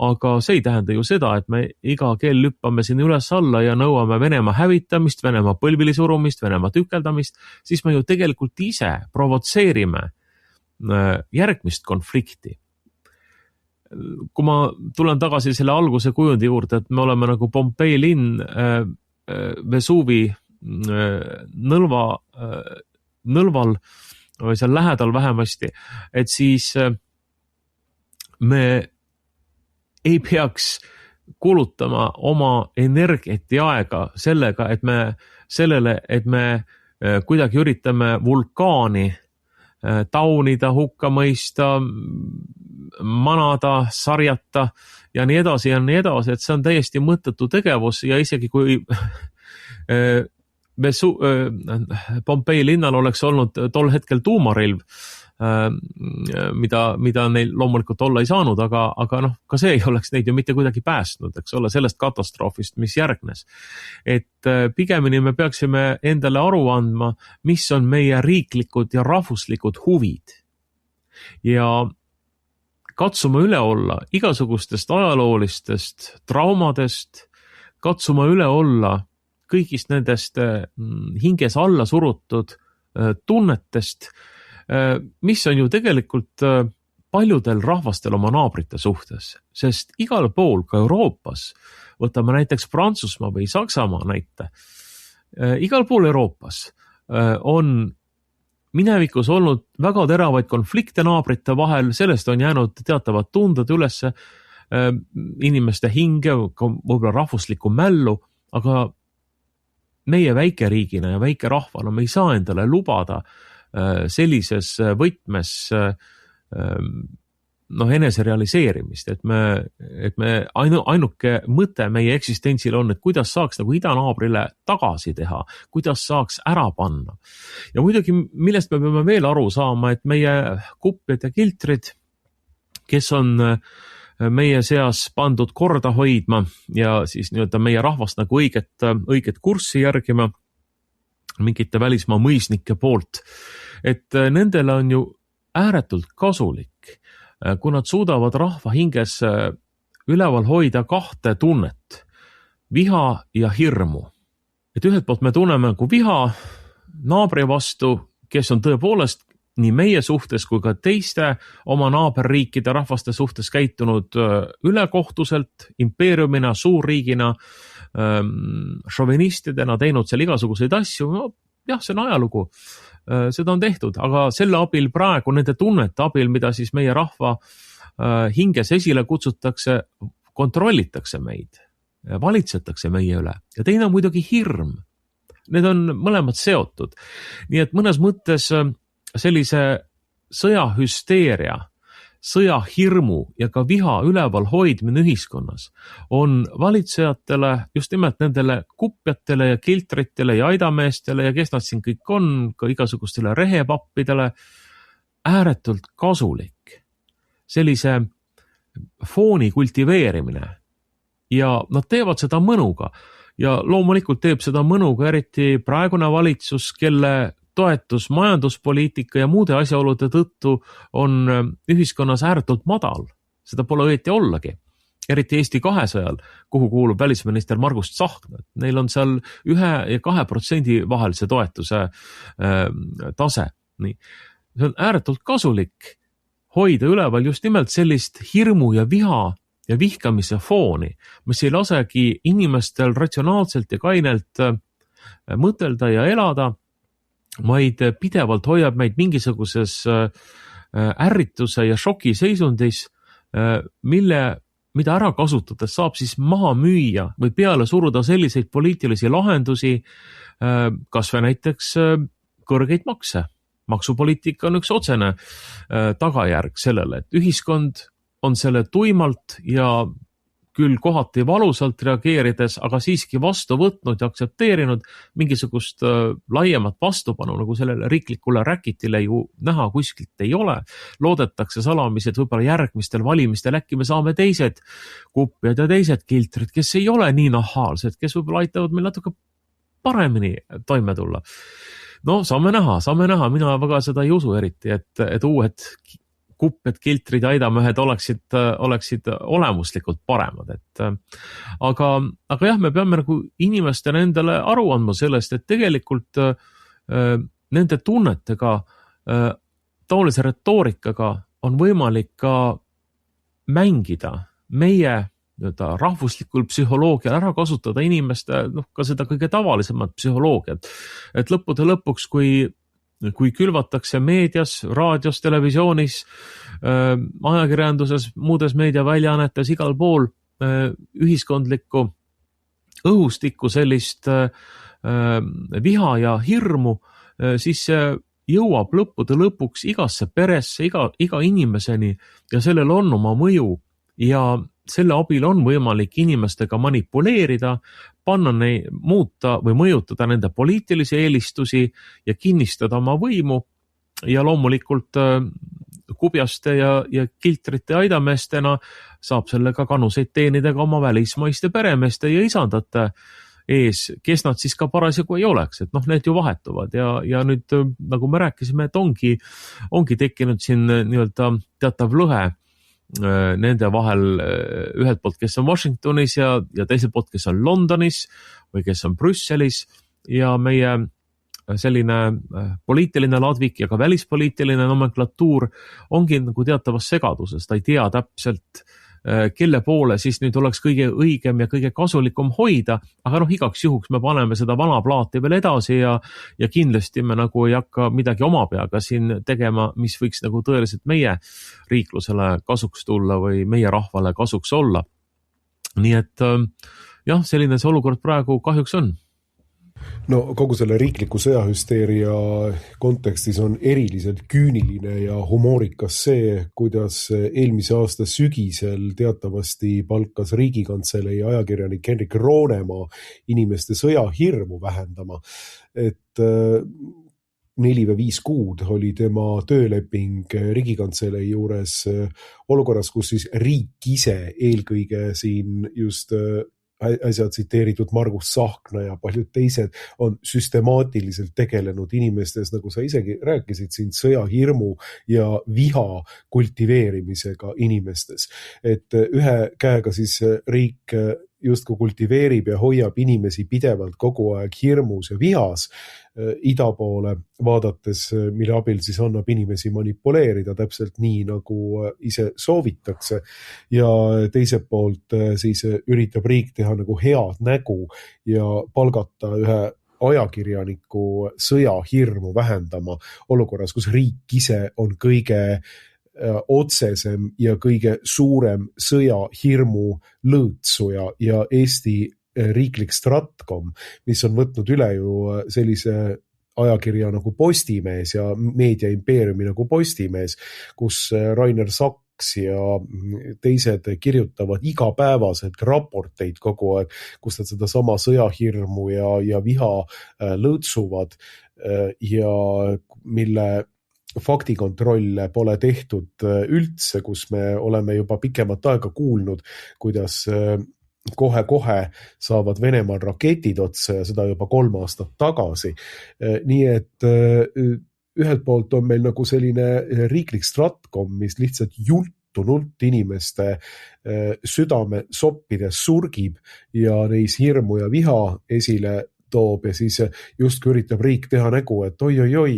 Aga see ei tähenda ju seda, et me iga kell lüppame siin üles alla ja nõuame Venemaa hävitamist, Venemaa põlvili surumist, Venemaa tükeldamist, siis me ju tegelikult ise provotseerime järgmist konflikti. Kui ma tulen tagasi selle alguse kujundi juurde, et me oleme nagu Pompei linn, Vesuvi nõlval või seal lähedal vähemasti, et siis me ei peaks kulutama oma energiat ja aega sellele, et me kuidagi üritame vulkaani taunida, hukka mõista, manada, sarjata ja nii edasi, et see on täiesti mõttetu tegevus ja isegi kui Pompei linnal oleks olnud tol hetkel tuumarelv, mida neil loomulikult olla ei saanud, aga noh, ka see ei oleks neid ju mitte kuidagi päästnud, eks ole, sellest katastroofist, mis järgnes. Et pigemini me peaksime endale aru andma, mis on meie riiklikud ja rahvuslikud huvid. Ja katsuma üle olla igasugustest ajaloolistest traumadest, katsuma üle olla kõigist nendest hinges alla surutud tunnetest, mis on ju tegelikult paljudel rahvastel oma naabrite suhtes, sest igal pool, ka Euroopas, võtame näiteks Prantsusmaa või Saksamaa näite, igal pool Euroopas on minevikus olnud väga teravaid konflikte naabrite vahel, sellest on jäänud teatavad tunded ülesse inimeste hinge, võib-olla rahvuslikku mällu, aga meie väikeriigina ja väikerahvana me ei saa endale lubada sellises võtmes enese realiseerimist, et me ainuke mõte meie eksistentsil on, et kuidas saaks nagu idanaabrile tagasi teha, kuidas saaks ära panna. Ja muidugi, millest me peame veel aru saama, et meie kupjad ja kiltrid, kes on meie seas pandud korda hoidma ja siis nii-öelda meie rahvast nagu õiget kurssi järgima mingite välismaa mõisnike poolt, et nendele on ju ääretult kasulik, kui nad suudavad rahva hinges üleval hoida kahte tunnet, viha ja hirmu. Et ühelt poolt me tunneme nagu viha naabri vastu, kes on tõepoolest nii meie suhtes kui ka teiste oma naaberriikide rahvaste suhtes käitunud ülekohtuselt, impeeriumina, suurriigina, šovinistidena teinud seal igasuguseid asju. No, jah, see on ajalugu, seda on tehtud, aga selle abil praegu, nende tunnete abil, mida siis meie rahva hinges esile kutsutakse, kontrollitakse meid, valitsetakse meie üle. Ja teine on muidugi hirm. Need on mõlemad seotud. Nii et mõnes mõttes sellise sõjahüsteeria, sõjahirmu ja ka viha üleval hoidmine ühiskonnas on valitsejatele, just nimelt nendele kupjatele ja kiltritele ja aidameestele ja kes nad siin kõik on, ka igasugustele rehepappidele, ääretult kasulik. Sellise fooni kultiveerimine ja nad teevad seda mõnuga ja loomulikult teeb seda mõnuga eriti praegune valitsus, kelle toetus majanduspoliitika ja muude asjaolude tõttu on ühiskonnas ääretult madal. Seda pole õieti ollagi. Eriti Eesti 200-l, kuhu kuulub välisminister Margus Tsahkna. Neil on seal 1% ja 2% vahel see toetuse tase. Nii. See on ääretult kasulik hoida üleval just nimelt sellist hirmu ja viha ja vihkamise fooni, mis ei lasegi inimestel ratsionaalselt ja kainelt mõtelda ja elada, vaid pidevalt hoiab meid mingisuguses ärrituse ja šoki seisundis, mida ära kasutades saab siis maha müüa või peale suruda selliseid poliitilisi lahendusi, kas või näiteks kõrgeid makse. Maksupoliitika on üks otsene tagajärg sellele, et ühiskond on selle tuimalt ja küll kohati valusalt reageerides, aga siiski vastu võtnud ja aktsepteerinud mingisugust laiemat vastupanu, nagu sellele riiklikule räkitile ju näha kuskilt ei ole. Loodetakse salamisi, et võib-olla järgmistel valimistel äkki me saame teised kupjad ja teised kiltrid, kes ei ole nii nahaalsed, kes võib-olla aitavad meil natuke paremini toime tulla. No saame näha, mina väga seda ei usu eriti, et uued kupjad, kiltrid ja aidamehed oleksid olemuslikult paremad. Aga jah, me peame nagu inimestele endale aru andma sellest, et tegelikult nende tunnetega, taolise retoorikaga on võimalik ka mängida meie rahvuslikul psühholoogial, ära kasutada inimeste, ka seda kõige tavalisemat psühholoogiat. Et lõppude lõpuks, kui külvatakse meedias, raadios, televisioonis, ajakirjanduses, muudes meediaväljaannetes, igal pool ühiskondlikku õhustikku sellist viha ja hirmu, siis see jõuab lõppude lõpuks igasse peresse, iga inimeseni ja sellel on oma mõju ja selle abil on võimalik inimestega manipuleerida, muuta või mõjutada nende poliitilisi eelistusi ja kinnistada oma võimu ja loomulikult kubjaste ja kiltrite aidameestena saab sellega kanuseid teenida ka oma välismaiste peremeeste ja isandate ees, kes nad siis ka parasjagu ei oleks, et need ju vahetuvad ja nüüd, nagu me rääkisime, et ongi tekkinud siin nii-öelda teatav lõhe nende vahel ühelt poolt, kes on Washingtonis ja teiselt poolt, kes on Londonis või kes on Brüsselis ja meie selline poliitiline ladvik ja ka välispoliitiline nomenklatuur ongi nagu teatavas segaduses, ta ei tea täpselt, kelle poole siis nüüd oleks kõige õigem ja kõige kasulikum hoida, aga igaks juhuks me paneme seda vana plaati veel edasi ja kindlasti me nagu ei hakka midagi oma peaga siin tegema, mis võiks nagu tõeliselt meie riiklusele kasuks tulla või meie rahvale kasuks olla. Nii et jah, selline see olukord praegu kahjuks on. No kogu selle riikliku sõjahüsteeria kontekstis on eriliselt küüniline ja humoorikas see, kuidas eelmise aasta sügisel teatavasti palkas Riigikantselei ajakirjanik Henrik Roonemaa inimeste sõjahirmu vähendama. Et 4 või 5 kuud oli tema tööleping Riigikantselei juures olukorras, kus siis riik ise eelkõige siin just äsja tsiteeritud Margus Tsahkna ja paljud teised on süstemaatiliselt tegelenud inimestes, nagu sa isegi rääkisid siin, sõjahirmu ja viha kultiveerimisega inimestes. Et ühe käega siis riik justkui kultiveerib ja hoiab inimesi pidevalt kogu aeg hirmus ja vihas, ida poole vaadates, mille abil siis annab inimesi manipuleerida täpselt nii, nagu ise soovitakse. Ja teiselt poolt siis üritab riik teha nagu head nägu ja palgata ühe ajakirjaniku sõjahirmu vähendama olukorras, kus riik ise on kõige otsesem ja kõige suurem sõjahirmu lõõtsuja ja Eesti riiklik Stratcom, mis on võtnud üle ju sellise ajakirja nagu Postimees ja meediaimpeeriumi nagu Postimees, kus Rainer Saks ja teised kirjutavad igapäevaselt raporteid kogu aeg, kus nad seda sama sõjahirmu ja viha lõõtsuvad ja mille faktikontrolle pole tehtud üldse, kus me oleme juba pikemat aega kuulnud, kuidas kohe saavad Venemaal raketid otsa ja seda juba 3 aastat tagasi. Nii et ühelt poolt on meil nagu selline riiklik Stratcom, mis lihtsalt jultunult inimeste südame soppides surgib ja neis hirmu ja viha esile toob ja siis justkui üritab riik teha nägu, et oi,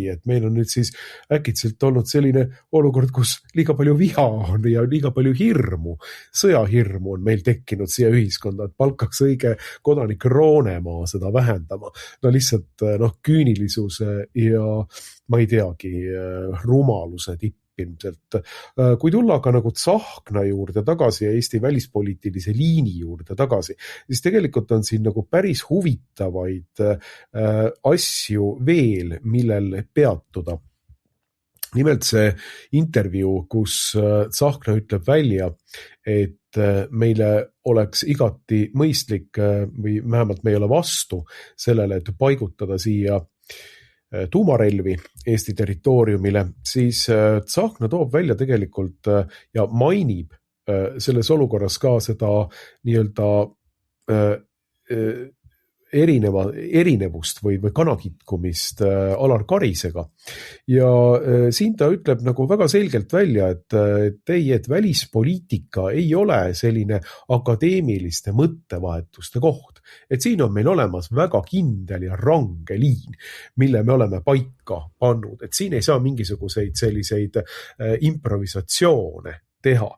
et meil on nüüd siis äkitselt olnud selline olukord, kus liiga palju viha on ja liiga palju hirmu, sõjahirmu on meil tekkinud siia ühiskonda, et palkaks õige kodanik Roonemaa seda vähendama. No lihtsalt küünilisuse ja ma ei teagi, rumaluse tipp ilmselt. Kui tulla aga nagu Tsahkna juurde tagasi ja Eesti välispoliitilise liini juurde tagasi, siis tegelikult on siin nagu päris huvitavaid asju veel, millel peatuda. Nimelt see intervjuu, kus Tsahkna ütleb välja, et et meile oleks igati mõistlik või vähemalt me ei ole vastu sellele, et paigutada siia tuumarelvi Eesti territooriumile, siis Tsahkna toob välja tegelikult ja mainib selles olukorras ka seda nii-öelda erinevust või kanakitkumist Alar Karisega. Ja siin ta ütleb nagu väga selgelt välja, et välispoliitika ei ole selline akadeemiliste mõttevahetuste koht. Et siin on meil olemas väga kindel ja range liin, mille me oleme paika pannud. Et siin ei saa mingisuguseid selliseid improvisatsioone teha.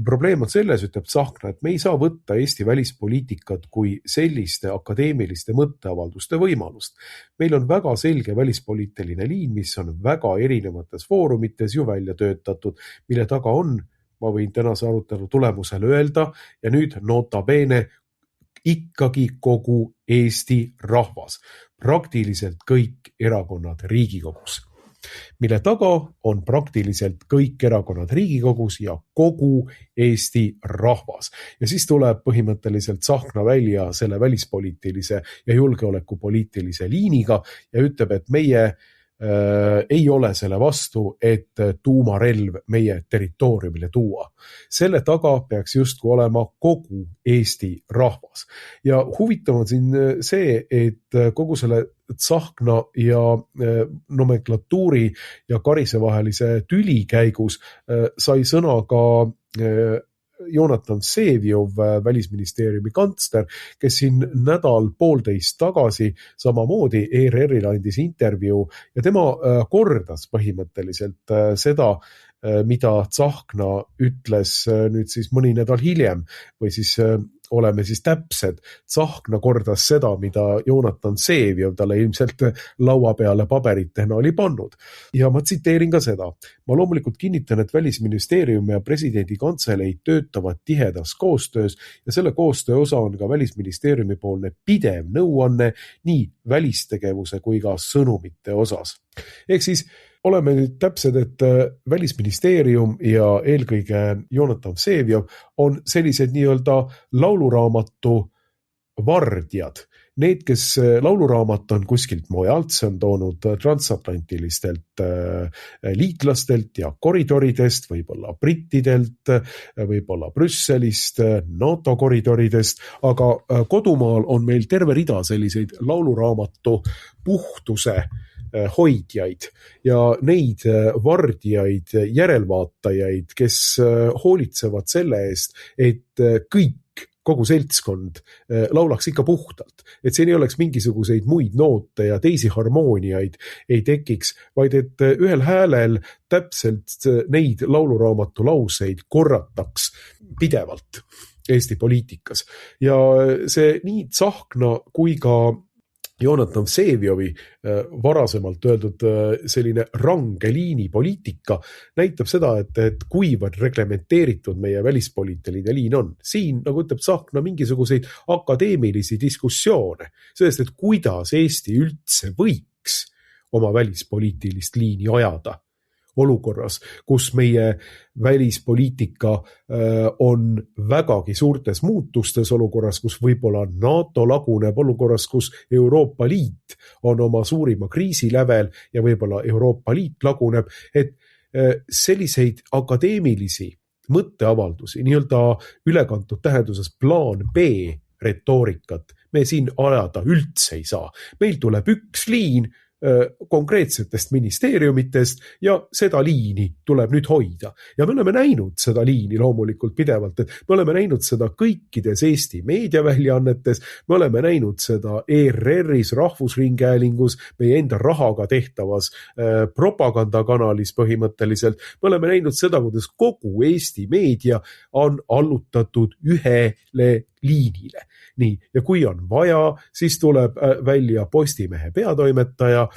Probleem on selles, ütleb Tsahkna, et me ei saa võtta Eesti välispoliitikat kui selliste akadeemiliste mõtteavalduste võimalust. Meil on väga selge välispoliitiline liin, mis on väga erinevates foorumites ju välja töötatud, mille taga on, ma võin tänase arutelu tulemusel öelda, ja nüüd nota bene ikkagi kogu Eesti rahvas, praktiliselt kõik erakonnad Riigikogus, mille taga on praktiliselt kõik erakonnad Riigikogus ja kogu Eesti rahvas. Ja siis tuleb põhimõtteliselt Tsahkna välja selle välispoliitilise ja julgeolekupoliitilise liiniga ja ütleb, et meie ei ole selle vastu, et tuumarelv meie territooriumile tuua. Selle taga peaks justkui olema kogu Eesti rahvas. Ja huvitav on siin see, et kogu selle Tsahkna ja nomenklatuuri ja Karise vahelise tüli käigus sai sõna ka Jonatan Vseviov, välisministeeriumi kantsler, kes siin nädal-poolteist tagasi samamoodi ERR-ile andis intervjuu ja tema kordas põhimõtteliselt seda, mida Tsahkna ütles nüüd siis mõni nädal hiljem või siis oleme siis täpsed. Tsahkna kordas seda, mida Jonatan Vseviov talle ilmselt laua peale paberitena oli pannud. Ja ma tsiteerin ka seda. Ma loomulikult kinnitan, et Välisministeerium ja presidendi kantselei töötavad tihedas koostöös ja selle koostöö osa on ka Välisministeeriumi poolne pidev nõuanne nii välistegevuse kui ka sõnumite osas. Ehk siis oleme nüüd täpsed, et Välisministeerium ja eelkõige Jonatan Vseviov on sellised nii-öelda lauluraamatu vardjad. Need, kes lauluraamat on kuskilt mujalt, see on toonud transatlantilistelt liitlastelt ja koridoridest, võib-olla brittidelt, võib-olla Brüsselist, NATO koridoridest, aga kodumaal on meil terve rida selliseid lauluraamatu puhtuse hoidjaid ja neid vardjaid, järelvaatajaid, kes hoolitsevad selle eest, et kogu seltskond laulaks ikka puhtalt. Et siin ei oleks mingisuguseid muid noote ja teisi harmooniaid ei tekiks, vaid et ühel häälel täpselt neid lauluraamatu lauseid korrataks pidevalt Eesti poliitikas. Ja see nii Tsahkna kui ka Jonatan Vseviovi varasemalt öeldud selline range liini poliitika näitab seda, et kuivõrd reglementeeritud meie välispoliitiline liin on. Siin, nagu ütleb Tsahkna, mingisuguseid akadeemilisi diskussioone, sellest, et kuidas Eesti üldse võiks oma välispoliitilist liini ajada olukorras, kus meie välispoliitika on vägagi suurtes muutustes, olukorras, kus võib-olla NATO laguneb, olukorras, kus Euroopa Liit on oma suurima kriisi lävel ja võib-olla Euroopa Liit laguneb, et selliseid akadeemilisi mõtteavaldusi, nii-öelda ülekantud tähenduses plaan B retoorikat me siin ajada üldse ei saa. Meil tuleb üks liin konkreetsetest ministeeriumitest ja seda liini tuleb nüüd hoida. Ja me oleme näinud seda liini loomulikult pidevalt, et me oleme näinud seda kõikides Eesti meediaväljaannetes, me oleme näinud seda ERR-is, Rahvusringhäälingus, meie enda rahaga tehtavas propagandakanalis põhimõtteliselt. Me oleme näinud seda, kuidas kogu Eesti meedia on allutatud ühele liinile. Nii, ja kui on vaja, siis tuleb välja Postimehe peatoimetaja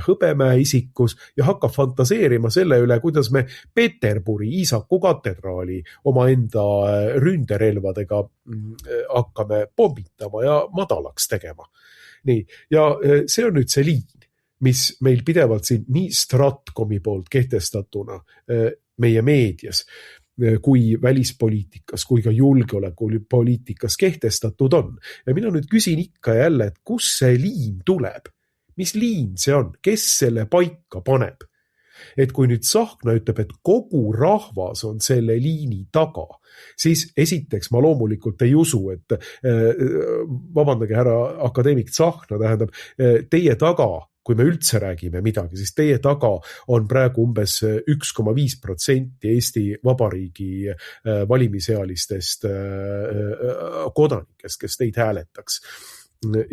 Hõbemäe isikus ja hakkab fantaseerima selle üle, kuidas me Peterburi Iisaku katedraali oma enda ründerelvadega hakkame pommitama ja madalaks tegema. Nii, ja see on nüüd see liin, mis meil pidevalt siin nii Stratkomi poolt kehtestatuna meie meedias kui välispoliitikas, kui ka julgeolekupoliitikas kehtestatud on. Ja mina nüüd küsin ikka jälle, et kus see liin tuleb? Mis liin see on? Kes selle paika paneb? Et kui nüüd Tsahkna ütleb, et kogu rahvas on selle liini taga, siis esiteks ma loomulikult ei usu, et vabandage, härra akadeemik Tsahkna, tähendab, teie taga, kui me üldse räägime midagi, siis teie taga on praegu umbes 1,5% Eesti Vabariigi valimisealistest kodanikest, kes teid hääletaks.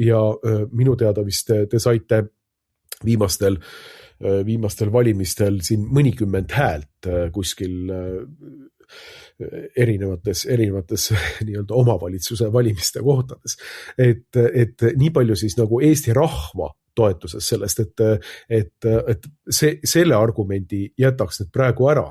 Ja minu teada vist te saite viimastel valimistel siin mõnikümmend häält kuskil erinevates nii-öelda omavalitsuse valimiste kohtades. Et nii palju siis nagu Eesti rahva toetuses sellest, et selle argumendi jätaks nüüd praegu ära.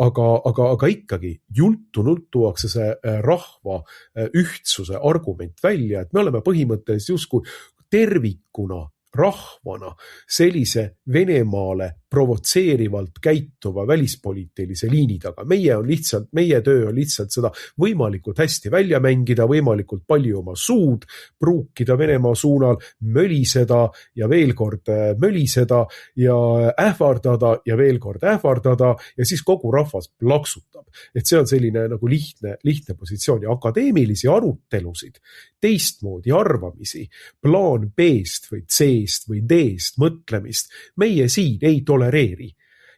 Aga ikkagi jultunult tuuakse see rahva ühtsuse argument välja, et me oleme põhimõtteliselt justkui tervikuna rahvana sellise Venemaale provotseerivalt käituva välispoliitilise liini taga. Meie töö on lihtsalt seda võimalikult hästi välja mängida, võimalikult palju oma suud pruukida Venemaa suunal, möliseda ja veel kord möliseda ja ähvardada ja veel kord ähvardada ja siis kogu rahvas plaksutab. Et see on selline nagu lihtne positsioon ja akadeemilisi arutelusid, teistmoodi arvamisi, plaan B-st või C-st või D-st mõtlemist meie siin ei tolereeri.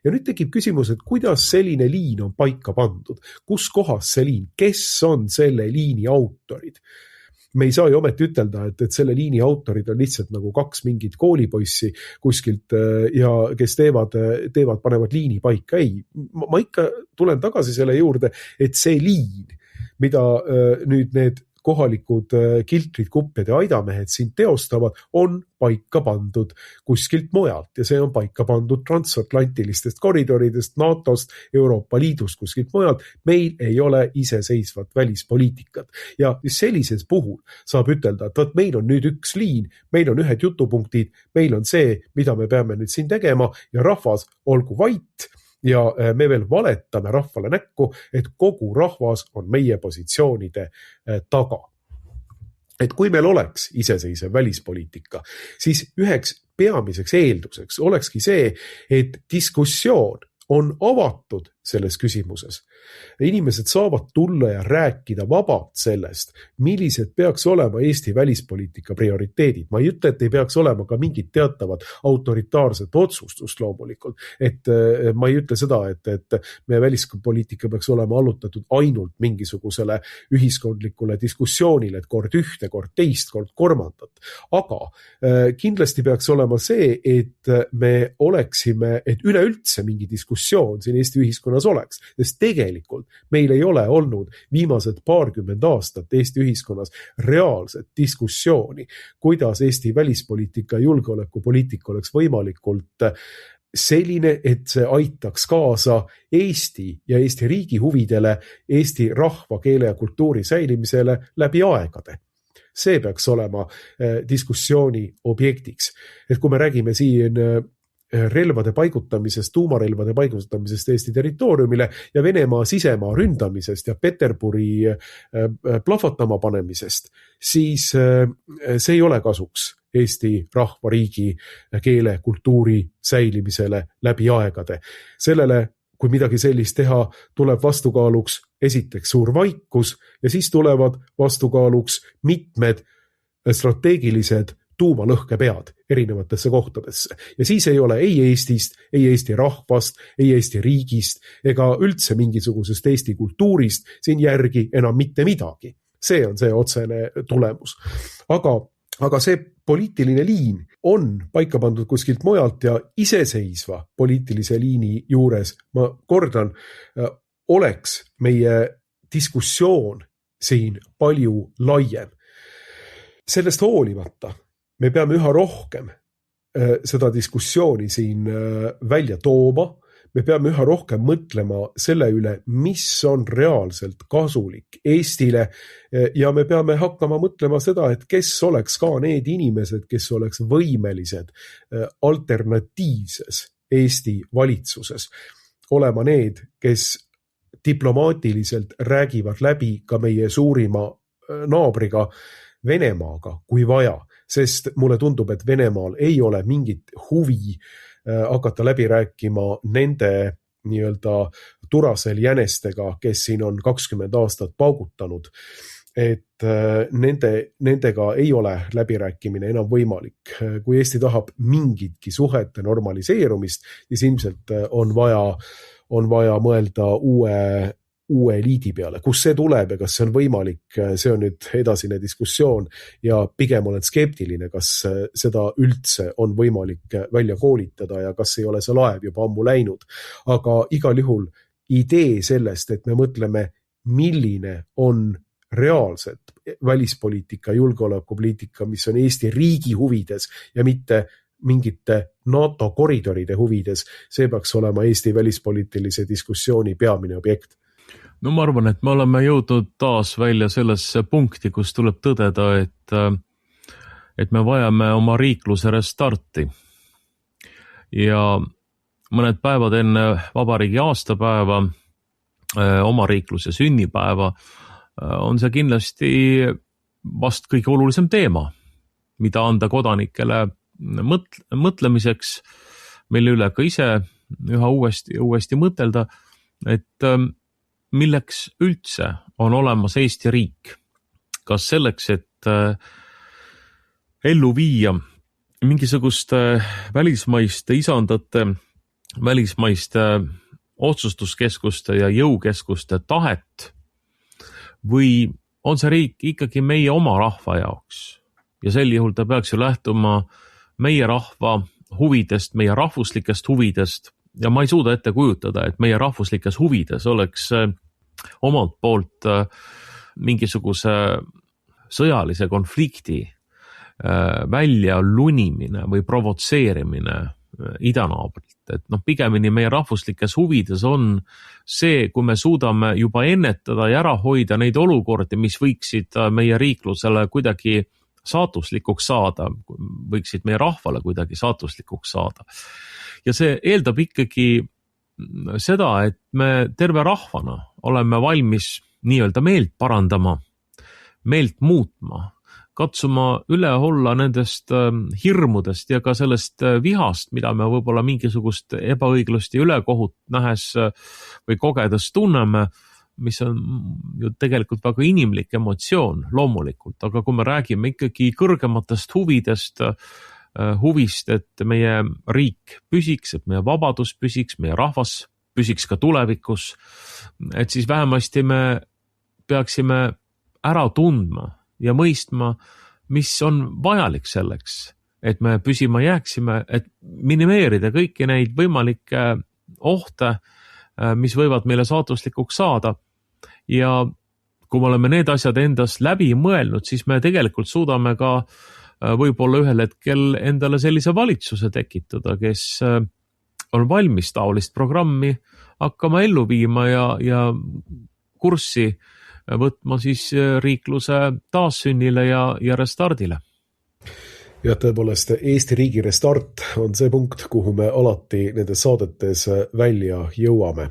Ja nüüd tekib küsimus, et kuidas selline liin on paika pandud? Kus kohas see liin? Kes on selle liini autorid? Me ei saa ju ometi ütelda, et selle liini autorid on lihtsalt nagu kaks mingit koolipoissi kuskilt ja kes panevad liini paika. Ei, ma ikka tulen tagasi selle juurde, et see liin, mida nüüd need kohalikud kiltrid, kupped ja aidamehed siin teostavad, on paika pandud kuskilt mujalt ja see on paika pandud transatlantilistest koridoridest, NATOst, Euroopa Liidust kuskilt mujalt. Meil ei ole iseseisvat välispoliitikat ja sellises puhul saab ütelda, et meil on nüüd üks liin, meil on ühed jutupunktid, meil on see, mida me peame nüüd siin tegema ja rahvas olgu vait. Ja me veel valetame rahvale näkku, et kogu rahvas on meie positsioonide taga. Et kui meil oleks iseseisev välispoliitika, siis üheks peamiseks eelduseks olekski see, et diskussioon on avatud selles küsimuses. Inimesed saavad tulla ja rääkida vabalt sellest, millised peaks olema Eesti välispoliitika prioriteedid. Ma ei ütle, et ei peaks olema ka mingid teatavad autoritaarset otsustust loomulikult. Et ma ei ütle seda, et meie välispoliitika peaks olema allutatud ainult mingisugusele ühiskondlikule diskussioonile, et kord ühte, kord teist, kord kolmandat. Aga kindlasti peaks olema see, et me oleksime, et üleüldse mingi diskussioon siin Eesti ühiskonnas oleks, sest tegelikult meil ei ole olnud viimased paarkümmend aastat Eesti ühiskonnas reaalset diskussiooni, kuidas Eesti välispoliitika ja julgeolekupoliitika oleks võimalikult selline, et see aitaks kaasa Eesti ja Eesti riigi huvidele, Eesti rahva, keele ja kultuuri säilimisele läbi aegade. See peaks olema diskussiooni objektiks. Et kui me räägime siin relvade paigutamisest, tuumarelvade paigutamisest Eesti territooriumile ja Venemaa sisemaa ründamisest ja Peterburi plahvatama panemisest, siis see ei ole kasuks Eesti rahva, riigi, keele, kultuuri säilimisele läbi aegade. Sellele, kui midagi sellist teha, tuleb vastukaaluks esiteks suur vaikus ja siis tulevad vastukaaluks mitmed strateegilised tuumalõhkepead erinevatesse kohtadesse. Ja siis ei ole ei Eestist, ei Eesti rahvast, ei Eesti riigist ega üldse mingisugusest Eesti kultuurist siin järgi enam mitte midagi. See on see otsene tulemus. Aga see poliitiline liin on paika pandud kuskilt mujalt ja iseseisva poliitilise liini juures, ma kordan, oleks meie diskussioon siin palju laiem. Sellest hoolimata me peame üha rohkem seda diskussiooni siin välja tooma, me peame üha rohkem mõtlema selle üle, mis on reaalselt kasulik Eestile ja me peame hakkama mõtlema seda, et kes oleks ka need inimesed, kes oleks võimelised alternatiivses Eesti valitsuses olema need, kes diplomaatiliselt räägivad läbi ka meie suurima naabriga Venemaaga, kui vaja, sest mulle tundub, et Venemaal ei ole mingit huvi hakata läbi rääkima nende nii-öelda turasel jänestega, kes siin on 20 aastat paugutanud, et nendega ei ole läbirääkimine enam võimalik. Kui Eesti tahab mingitki suhete normaliseerumist, siis ilmselt on vaja mõelda uue eliidi peale. Kus see tuleb ja kas see on võimalik, see on nüüd edasine diskussioon ja pigem olen skeptiline, kas seda üldse on võimalik välja koolitada ja kas ei ole see laev juba ammu läinud. Aga igal juhul idee sellest, et me mõtleme, milline on reaalselt välispoliitika, julgeolekupoliitika, mis on Eesti riigi huvides ja mitte mingite NATO koridoride huvides, see peaks olema Eesti välispoliitilise diskussiooni peamine objekt. No ma arvan, et me oleme jõudnud taas välja sellesse punkti, kus tuleb tõdeda, et me vajame oma riikluse restarti. Ja mõned päevad enne vabariigi aastapäeva, oma riikluse sünnipäeva, on see kindlasti vast kõige olulisem teema, mida anda kodanikele mõtlemiseks, mille üle ka ise üha uuesti mõtelda, et milleks üldse on olemas Eesti riik. Kas selleks, et ellu viia mingisuguste välismaiste isandate, välismaiste otsustuskeskuste ja jõukeskuste tahet, või on see riik ikkagi meie oma rahva jaoks? Ja sel juhul ta peaks ju lähtuma meie rahva huvidest, meie rahvuslikest huvidest, ja ma ei suuda ette kujutada, et meie rahvuslikes huvides oleks omalt poolt mingisuguse sõjalise konflikti välja lunimine või provotseerimine idanaabrilt. Et pigemini meie rahvuslikes huvides on see, kui me suudame juba ennetada ja ära hoida neid olukordi, mis võiksid meie riiklusele kuidagi saatuslikuks saada, võiksid meie rahvale kuidagi saatuslikuks saada. Ja see eeldab ikkagi seda, et me terve rahvana oleme valmis nii-öelda meelt parandama, meelt muutma, katsuma üle olla nendest hirmudest ja ka sellest vihast, mida me võib-olla mingisugust ebaõiglust ja ülekohut nähes või kogedes tunneme, mis on ju tegelikult väga inimlik emotsioon loomulikult, aga kui me räägime ikkagi kõrgematest huvidest, huvist, et meie riik püsiks, et meie vabadus püsiks, meie rahvas püsiks ka tulevikus, et siis vähemasti me peaksime ära tundma ja mõistma, mis on vajalik selleks, et me püsima jääksime, et minimeerida kõiki neid võimalikke ohte, mis võivad meile saatuslikuks saada. Ja kui me oleme need asjad endas läbi mõelnud, siis me tegelikult suudame ka võib-olla ühel hetkel endale sellise valitsuse tekitada, kes on valmis taolist programmi hakkama ellu viima ja kurssi võtma siis riikluse taassünnile ja restardile. Ja tõepoolest, Eesti riigi restart on see punkt, kuhu me alati nendes saadetes välja jõuame.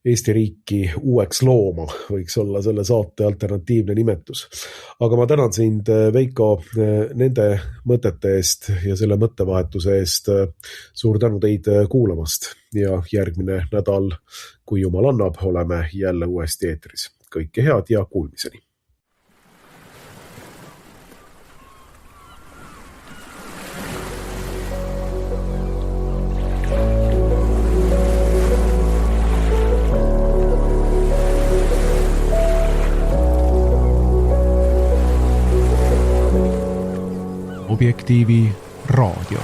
Eesti riiki uueks looma võiks olla selle saate alternatiivne nimetus. Aga ma tänan sind, Veiko, nende mõtete eest ja selle mõttevahetuse eest. Suur tänu teid kuulamast ja järgmine nädal, kui jumal annab, oleme jälle uuesti eetris. Kõike head ja kuulmiseni. Objektiivi raadio.